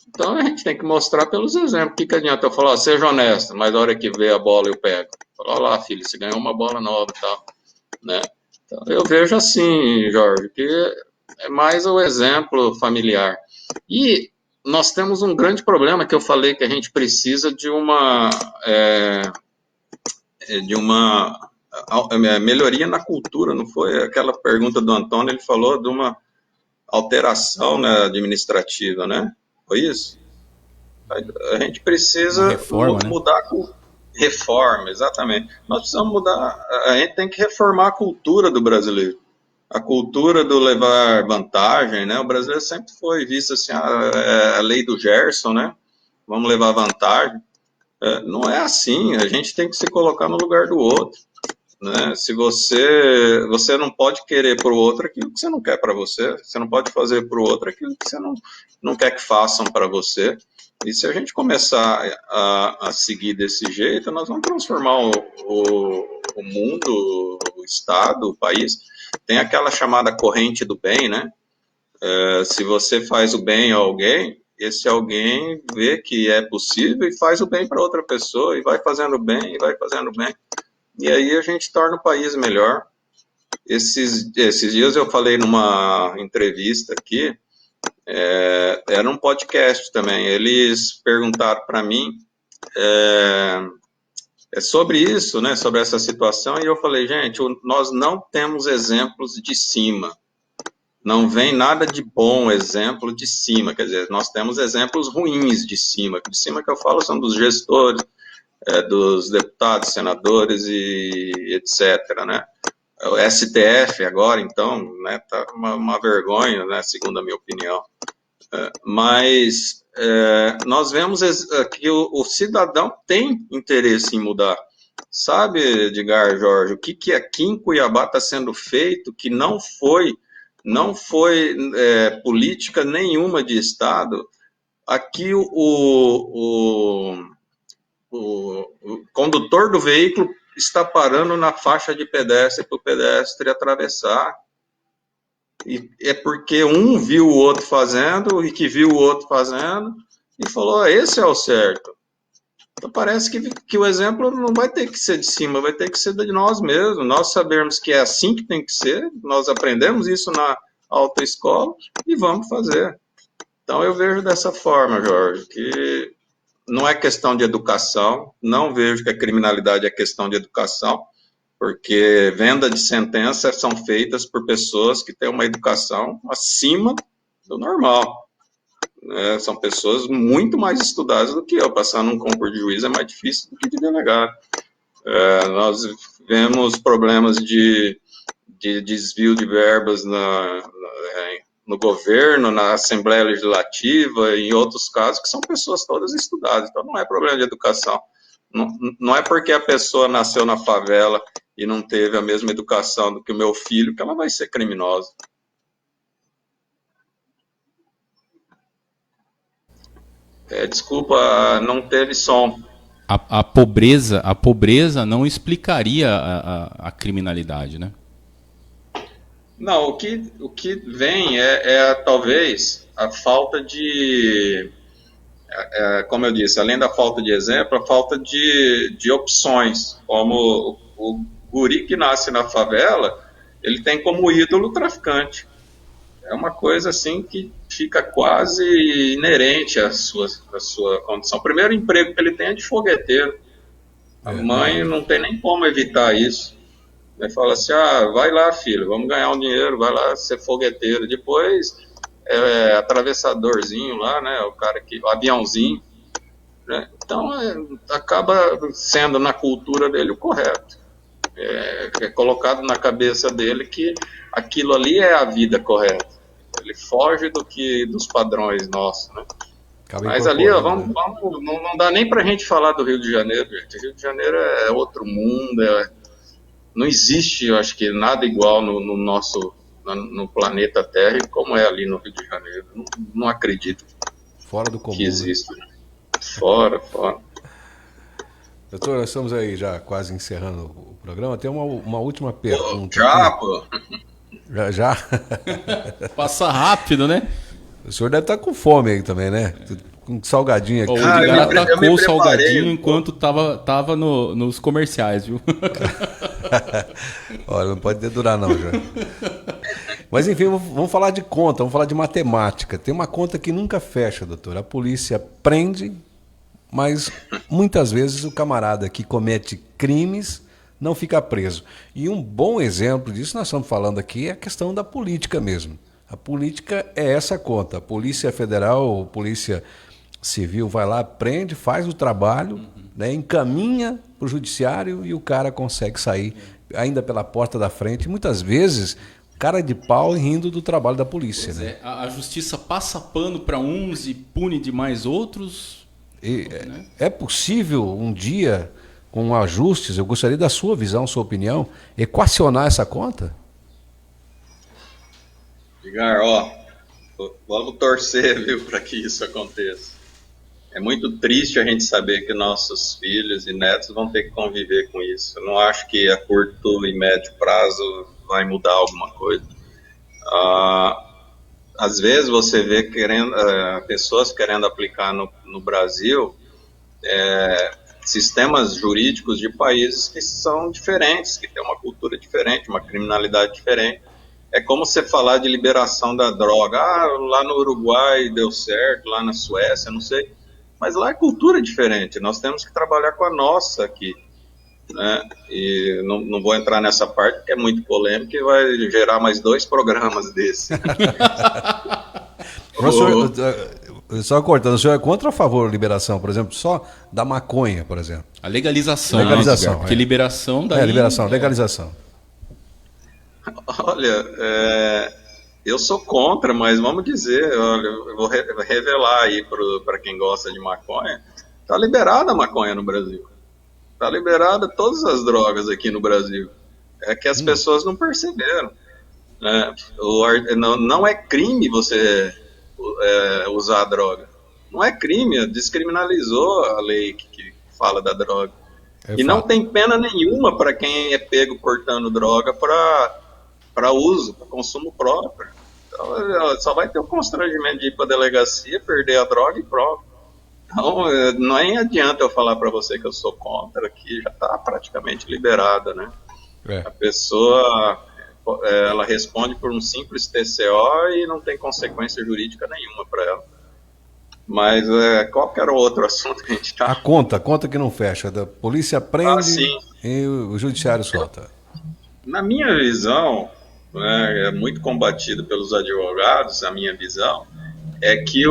Então a gente tem que mostrar pelos exemplos. O que adianta eu falar: seja honesto, mas na hora que vê a bola eu pego. Fala: olha lá, filho, você ganhou uma bola nova e tal, né? Então, eu vejo assim, Jorge, que é mais o exemplo familiar. E nós temos um grande problema, que eu falei que a gente precisa de uma melhoria na cultura, não foi? Aquela pergunta do Antônio, ele falou de uma alteração, né, administrativa, né? Foi isso? A gente precisa mudar a cultura. Reforma, exatamente. Nós precisamos mudar, a gente tem que reformar a cultura do brasileiro. A cultura do levar vantagem, né? O brasileiro sempre foi visto assim, a lei do Gerson, né? Vamos levar vantagem. Não é assim, a gente tem que se colocar no lugar do outro, né? Se você não pode querer para o outro aquilo que você não quer para você, você não pode fazer para o outro aquilo que você não quer que façam para você. E se a gente começar a seguir desse jeito, nós vamos transformar o mundo, o estado, o país, Tem aquela chamada corrente do bem, né? Se você faz o bem a alguém, esse alguém vê que é possível e faz o bem para outra pessoa, e vai fazendo bem, e vai fazendo bem. E aí a gente torna o país melhor. Esses dias eu falei numa entrevista aqui, era um podcast também, eles perguntaram para mim sobre isso, né, sobre essa situação, e eu falei, gente, nós não temos exemplos de cima. Não vem nada de bom exemplo de cima, quer dizer, nós temos exemplos ruins de cima. De cima que eu falo são dos gestores, dos deputados, senadores e etc., né? O STF agora, então, né, tá uma vergonha, né, segundo a minha opinião. Mas nós vemos que o cidadão tem interesse em mudar. Sabe, Edgar, Jorge, o que aqui em Cuiabá está sendo feito que não foi política nenhuma de Estado? Aqui o condutor do veículo está parando na faixa de pedestre para o pedestre atravessar. E é porque um viu o outro fazendo, e que viu o outro fazendo, e falou, esse é o certo. Então parece que o exemplo não vai ter que ser de cima, vai ter que ser de nós mesmos. Nós sabemos que é assim que tem que ser, nós aprendemos isso na autoescola e vamos fazer. Então eu vejo dessa forma, Jorge, que não é questão de educação, não vejo que a criminalidade é questão de educação, porque venda de sentença são feitas por pessoas que têm uma educação acima do normal. São pessoas muito mais estudadas do que eu. Passar num concurso de juiz é mais difícil do que de delegado. Nós vemos problemas de desvio de verbas no governo, na Assembleia Legislativa e em outros casos, que são pessoas todas estudadas. Então não é problema de educação. Não é porque a pessoa nasceu na favela e não teve a mesma educação do que o meu filho que ela vai ser criminosa. Desculpa, não teve som. A pobreza não explicaria a criminalidade, né? Não, o que vem talvez a falta de, como eu disse, além da falta de exemplo, a falta de opções. Como o guri que nasce na favela, ele tem como ídolo o traficante. É uma coisa assim que fica quase inerente à sua condição. O primeiro emprego que ele tem é de fogueteiro. A mãe não tem nem como evitar isso. Ele fala assim, vai lá, filho, vamos ganhar um dinheiro, vai lá ser fogueteiro. Depois, atravessadorzinho lá, né, o aviãozinho. Né? Então, acaba sendo na cultura dele o correto. É colocado na cabeça dele que aquilo ali é a vida correta. Ele foge dos padrões nossos, né? Mas ali, não dá nem pra gente falar do Rio de Janeiro, gente. O Rio de Janeiro é outro mundo, não existe, eu acho que nada igual no planeta Terra como é ali no Rio de Janeiro. Não acredito Fora do comum, que existe. Né? Fora. Doutor, nós estamos aí já quase encerrando o programa. Tem uma última pergunta. Pô. Já? Passa rápido, né? O senhor deve estar com fome aí também, né? Com salgadinho aqui. O Edgar atacou o salgadinho enquanto tava nos comerciais, viu? Olha, não pode dedurar não, já. Mas enfim, vamos falar de conta, vamos falar de matemática. Tem uma conta que nunca fecha, doutor. A polícia prende, mas muitas vezes o camarada que comete crimes não fica preso. E um bom exemplo disso, nós estamos falando aqui, é a questão da política mesmo. A política é essa conta. A Polícia Federal, a Polícia Civil vai lá, prende, faz o trabalho, né, encaminha para o judiciário e o cara consegue sair ainda pela porta da frente. Muitas vezes, cara de pau rindo do trabalho da polícia. Né? A justiça passa pano para uns e pune demais outros. Né? É possível um dia, com ajustes, eu gostaria da sua visão, sua opinião, equacionar essa conta? Edgar, vamos torcer, viu, para que isso aconteça. É muito triste a gente saber que nossos filhos e netos vão ter que conviver com isso. Eu não acho que a curto e médio prazo vai mudar alguma coisa. Às vezes você vê pessoas querendo aplicar no Brasil sistemas jurídicos de países que são diferentes, que têm uma cultura diferente, uma criminalidade diferente. É como você falar de liberação da droga. Lá no Uruguai deu certo, lá na Suécia, não sei. Mas lá é cultura diferente. Nós temos que trabalhar com a nossa aqui, né? E não vou entrar nessa parte, porque é muito polêmico e vai gerar mais 2 programas desse. Professor, só cortando, o senhor é contra ou a favor da liberação, por exemplo, só da maconha, por exemplo? A legalização. Legalização, Porque liberação daí... legalização. Olha, eu sou contra, mas vamos dizer, olha, eu vou revelar aí para quem gosta de maconha, está liberada a maconha no Brasil. Está liberada todas as drogas aqui no Brasil. É que as pessoas não perceberam. Né? Não é crime você usar a droga. Não é crime, descriminalizou a lei que fala da droga. E não tem pena nenhuma para quem é pego portando droga para uso, para consumo próprio. Então, só vai ter o constrangimento de ir para a delegacia, perder a droga e pronto. Então, nem adianta eu falar para você que eu sou contra, que já está praticamente liberada, né? A pessoa, ela responde por um simples TCO e não tem consequência jurídica nenhuma para ela. Mas qualquer outro assunto que a gente está... A conta que não fecha, da polícia prende e o judiciário solta. Na minha visão, é muito combatido pelos advogados, a minha visão, é que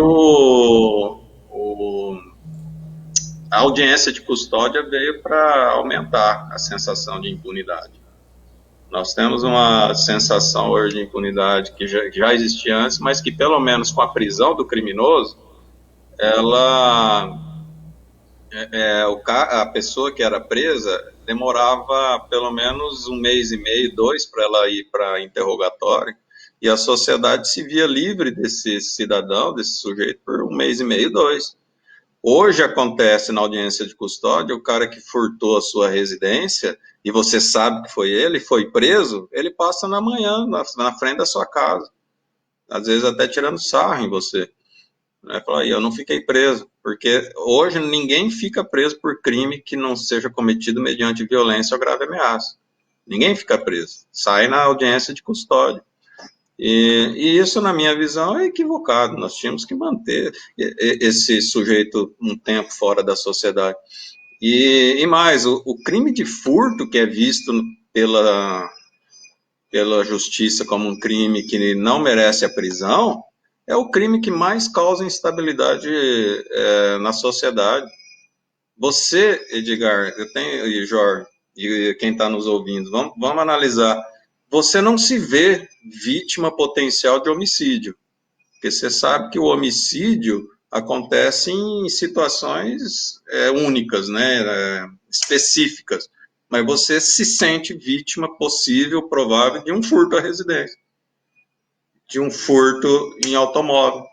a audiência de custódia veio para aumentar a sensação de impunidade. Nós temos uma sensação hoje de impunidade que já existia antes, mas que pelo menos com a prisão do criminoso, a pessoa que era presa demorava pelo menos 1 mês e meio, 2, para ela ir para interrogatório, e a sociedade se via livre desse cidadão, desse sujeito, por 1 mês e meio, 2. Hoje acontece na audiência de custódia, o cara que furtou a sua residência, e você sabe que foi ele, foi preso, ele passa na manhã, na frente da sua casa, às vezes até tirando sarro em você. Fala, eu não fiquei preso, porque hoje ninguém fica preso por crime que não seja cometido mediante violência ou grave ameaça. Ninguém fica preso, sai na audiência de custódia. E isso, na minha visão, é equivocado. Nós tínhamos que manter esse sujeito um tempo fora da sociedade. E mais, o crime de furto, que é visto pela justiça como um crime que não merece a prisão, é o crime que mais causa instabilidade na sociedade. Você, Edgar, e Jorge, e quem está nos ouvindo, vamos analisar. Você não se vê vítima potencial de homicídio, porque você sabe que o homicídio acontece em situações únicas, né, específicas, mas você se sente vítima possível, provável, de um furto à residência, de um furto em automóvel.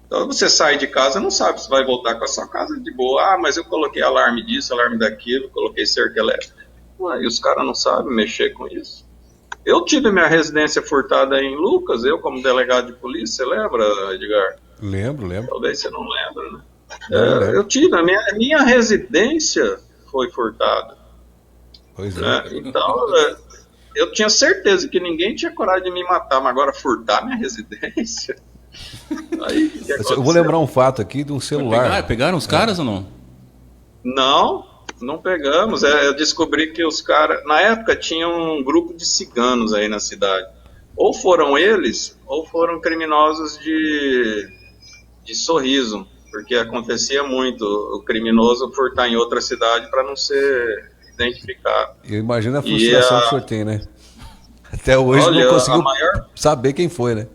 Então você sai de casa, não sabe se vai voltar com a sua casa de boa. Mas eu coloquei alarme disso, alarme daquilo, coloquei cerca elétrica. E os caras não sabem mexer com isso. Eu tive minha residência furtada em Lucas, eu como delegado de polícia, você lembra, Edgar? Lembro. Talvez você não lembre, né? Eu tive, a minha residência foi furtada. Pois né? Então, eu tinha certeza que ninguém tinha coragem de me matar, mas agora furtar minha residência... Aí, eu vou lembrar um fato aqui de um celular. Pegaram os caras ou não? Não pegamos. Eu descobri que os caras, na época, tinha um grupo de ciganos aí na cidade. Ou foram eles, ou foram criminosos de Sorriso, porque acontecia muito o criminoso furtar em outra cidade para não ser identificado. Eu imagino a frustração que o senhor tem, né? Até hoje não conseguiu saber quem foi, né?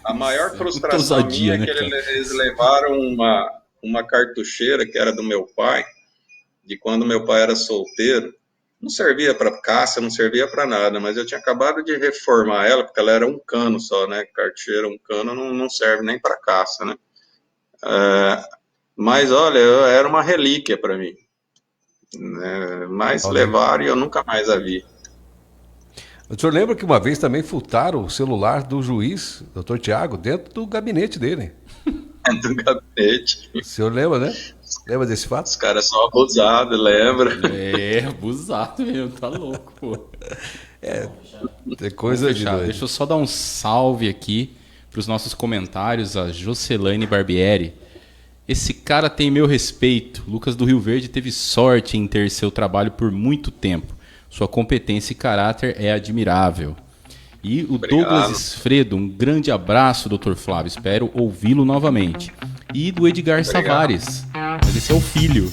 A maior frustração minha é que eles levaram uma cartucheira que era do meu pai, de quando meu pai era solteiro. Não servia para caça, não servia para nada, mas eu tinha acabado de reformar ela, porque ela era um cano só, né? Cartucheira, um cano não serve nem para caça, né? Mas olha, era uma relíquia para mim. Mas levaram e eu nunca mais a vi. O senhor lembra que uma vez também furtaram o celular do juiz, doutor Tiago, dentro do gabinete dele? Do gabinete. O senhor lembra, né? Lembra desse fato? Os caras são abusados, lembra? É, abusado mesmo, tá louco, pô. Tem coisa de doido. Deixa eu só dar um salve aqui para os nossos comentários, a Jocelaine Barbieri. Esse cara tem meu respeito. Lucas do Rio Verde teve sorte em ter seu trabalho por muito tempo. Sua competência e caráter é admirável. E o Obrigado. Douglas Esfredo, um grande abraço, Dr. Flávio. Espero ouvi-lo novamente. E do Edgar Savares. Mas esse é o filho.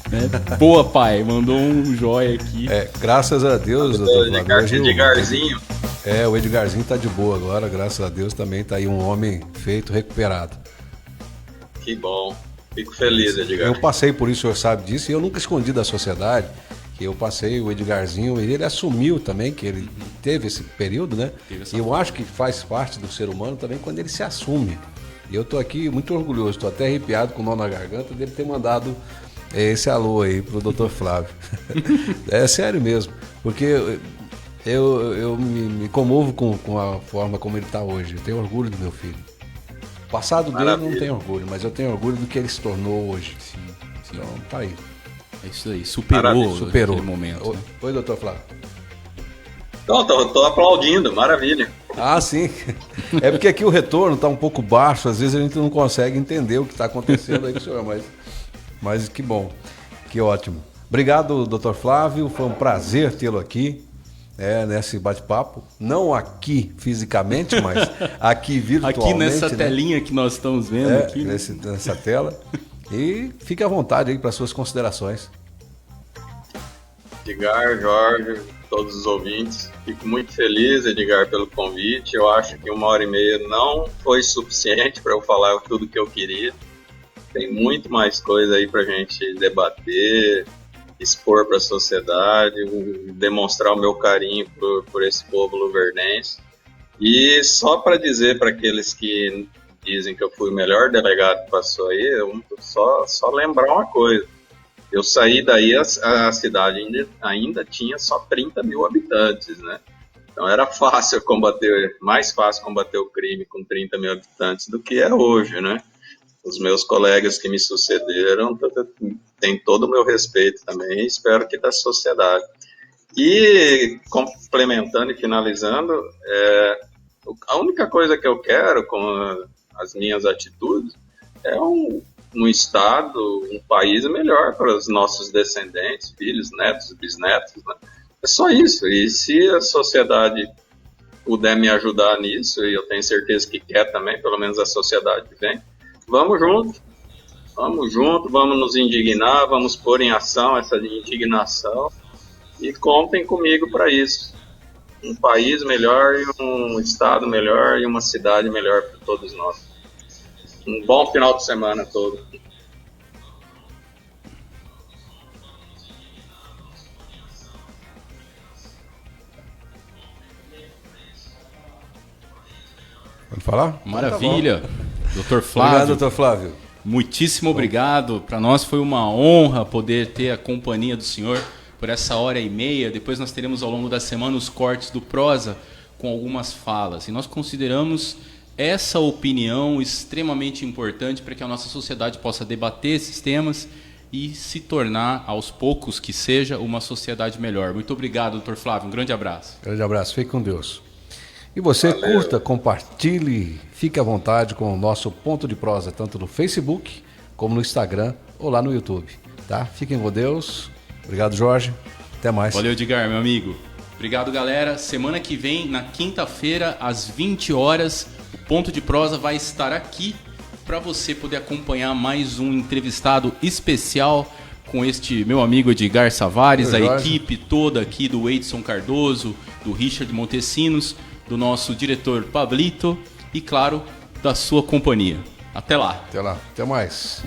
Né? Boa, pai. Mandou um joia aqui. Graças a Deus, doutor Flávio. Edgarzinho. O Edgarzinho tá de boa agora, graças a Deus também tá aí um homem feito, recuperado. Que bom. Fico feliz, Edgar. Eu passei por isso, o senhor sabe disso, e eu nunca escondi da sociedade que eu passei, o Edgarzinho, e ele assumiu também que ele teve esse período, né? E eu acho que faz parte do ser humano também quando ele se assume. E eu tô aqui muito orgulhoso, tô até arrepiado com o nó na garganta dele ter mandado esse alô aí pro Dr. Flávio. É sério mesmo, porque eu me comovo com a forma como ele tá hoje. Eu tenho orgulho do meu filho. O passado dele eu não tenho orgulho, mas eu tenho orgulho do que ele se tornou hoje. Sim. Então tá aí. É isso aí, superou aquele momento. Né? Oi, doutor Flávio. Tô aplaudindo, maravilha. Ah, sim. É porque aqui o retorno tá um pouco baixo, às vezes a gente não consegue entender o que está acontecendo aí com o senhor, mas que bom, que ótimo. Obrigado, doutor Flávio, foi um prazer tê-lo aqui, nesse bate-papo. Não aqui fisicamente, mas aqui virtualmente. Aqui nessa telinha que nós estamos vendo. Aqui. Nessa tela. E fique à vontade aí para suas considerações. Edgar, Jorge, todos os ouvintes, fico muito feliz, Edgar, pelo convite. Eu acho que 1h30 não foi suficiente para eu falar tudo que eu queria. Tem muito mais coisa aí para a gente debater, expor para a sociedade, demonstrar o meu carinho por esse povo luverdense. E só para dizer para aqueles que dizem que eu fui o melhor delegado que passou aí, só lembrar uma coisa. Eu saí daí, a cidade ainda tinha só 30 mil habitantes, né? Então era mais fácil combater o crime com 30 mil habitantes do que é hoje, né? Os meus colegas que me sucederam têm todo o meu respeito também, espero que da sociedade. E complementando e finalizando, a única coisa que eu quero com as minhas atitudes é um estado, um país melhor para os nossos descendentes, filhos, netos, bisnetos, né? É só isso. E se a sociedade puder me ajudar nisso, e eu tenho certeza que quer também, pelo menos a sociedade vem, vamos junto, vamos nos indignar, vamos pôr em ação essa indignação e contem comigo para isso. Um país melhor, e um estado melhor e uma cidade melhor para todos nós. Um bom final de semana todo. Pode falar? Maravilha. Tá, Dr. Flávio. Obrigado, doutor Flávio. Muitíssimo obrigado. Para nós foi uma honra poder ter a companhia do senhor por essa 1h30. Depois nós teremos ao longo da semana os cortes do Prosa com algumas falas. E nós consideramos essa opinião extremamente importante para que a nossa sociedade possa debater esses temas e se tornar, aos poucos que seja, uma sociedade melhor. Muito obrigado, doutor Flávio. Um grande abraço. Grande abraço. Fique com Deus. E você curta, compartilhe, fique à vontade com o nosso Ponto de Prosa, tanto no Facebook como no Instagram ou lá no YouTube. Tá? Fiquem com Deus. Obrigado, Jorge. Até mais. Valeu, Edgar, meu amigo. Obrigado, galera. Semana que vem, na quinta-feira, às 20 horas, o Ponto de Prosa vai estar aqui para você poder acompanhar mais um entrevistado especial com este meu amigo Edgar Savares, a equipe toda aqui do Edson Cardoso, do Richard Montesinos, do nosso diretor Pablito e, claro, da sua companhia. Até lá. Até lá. Até mais.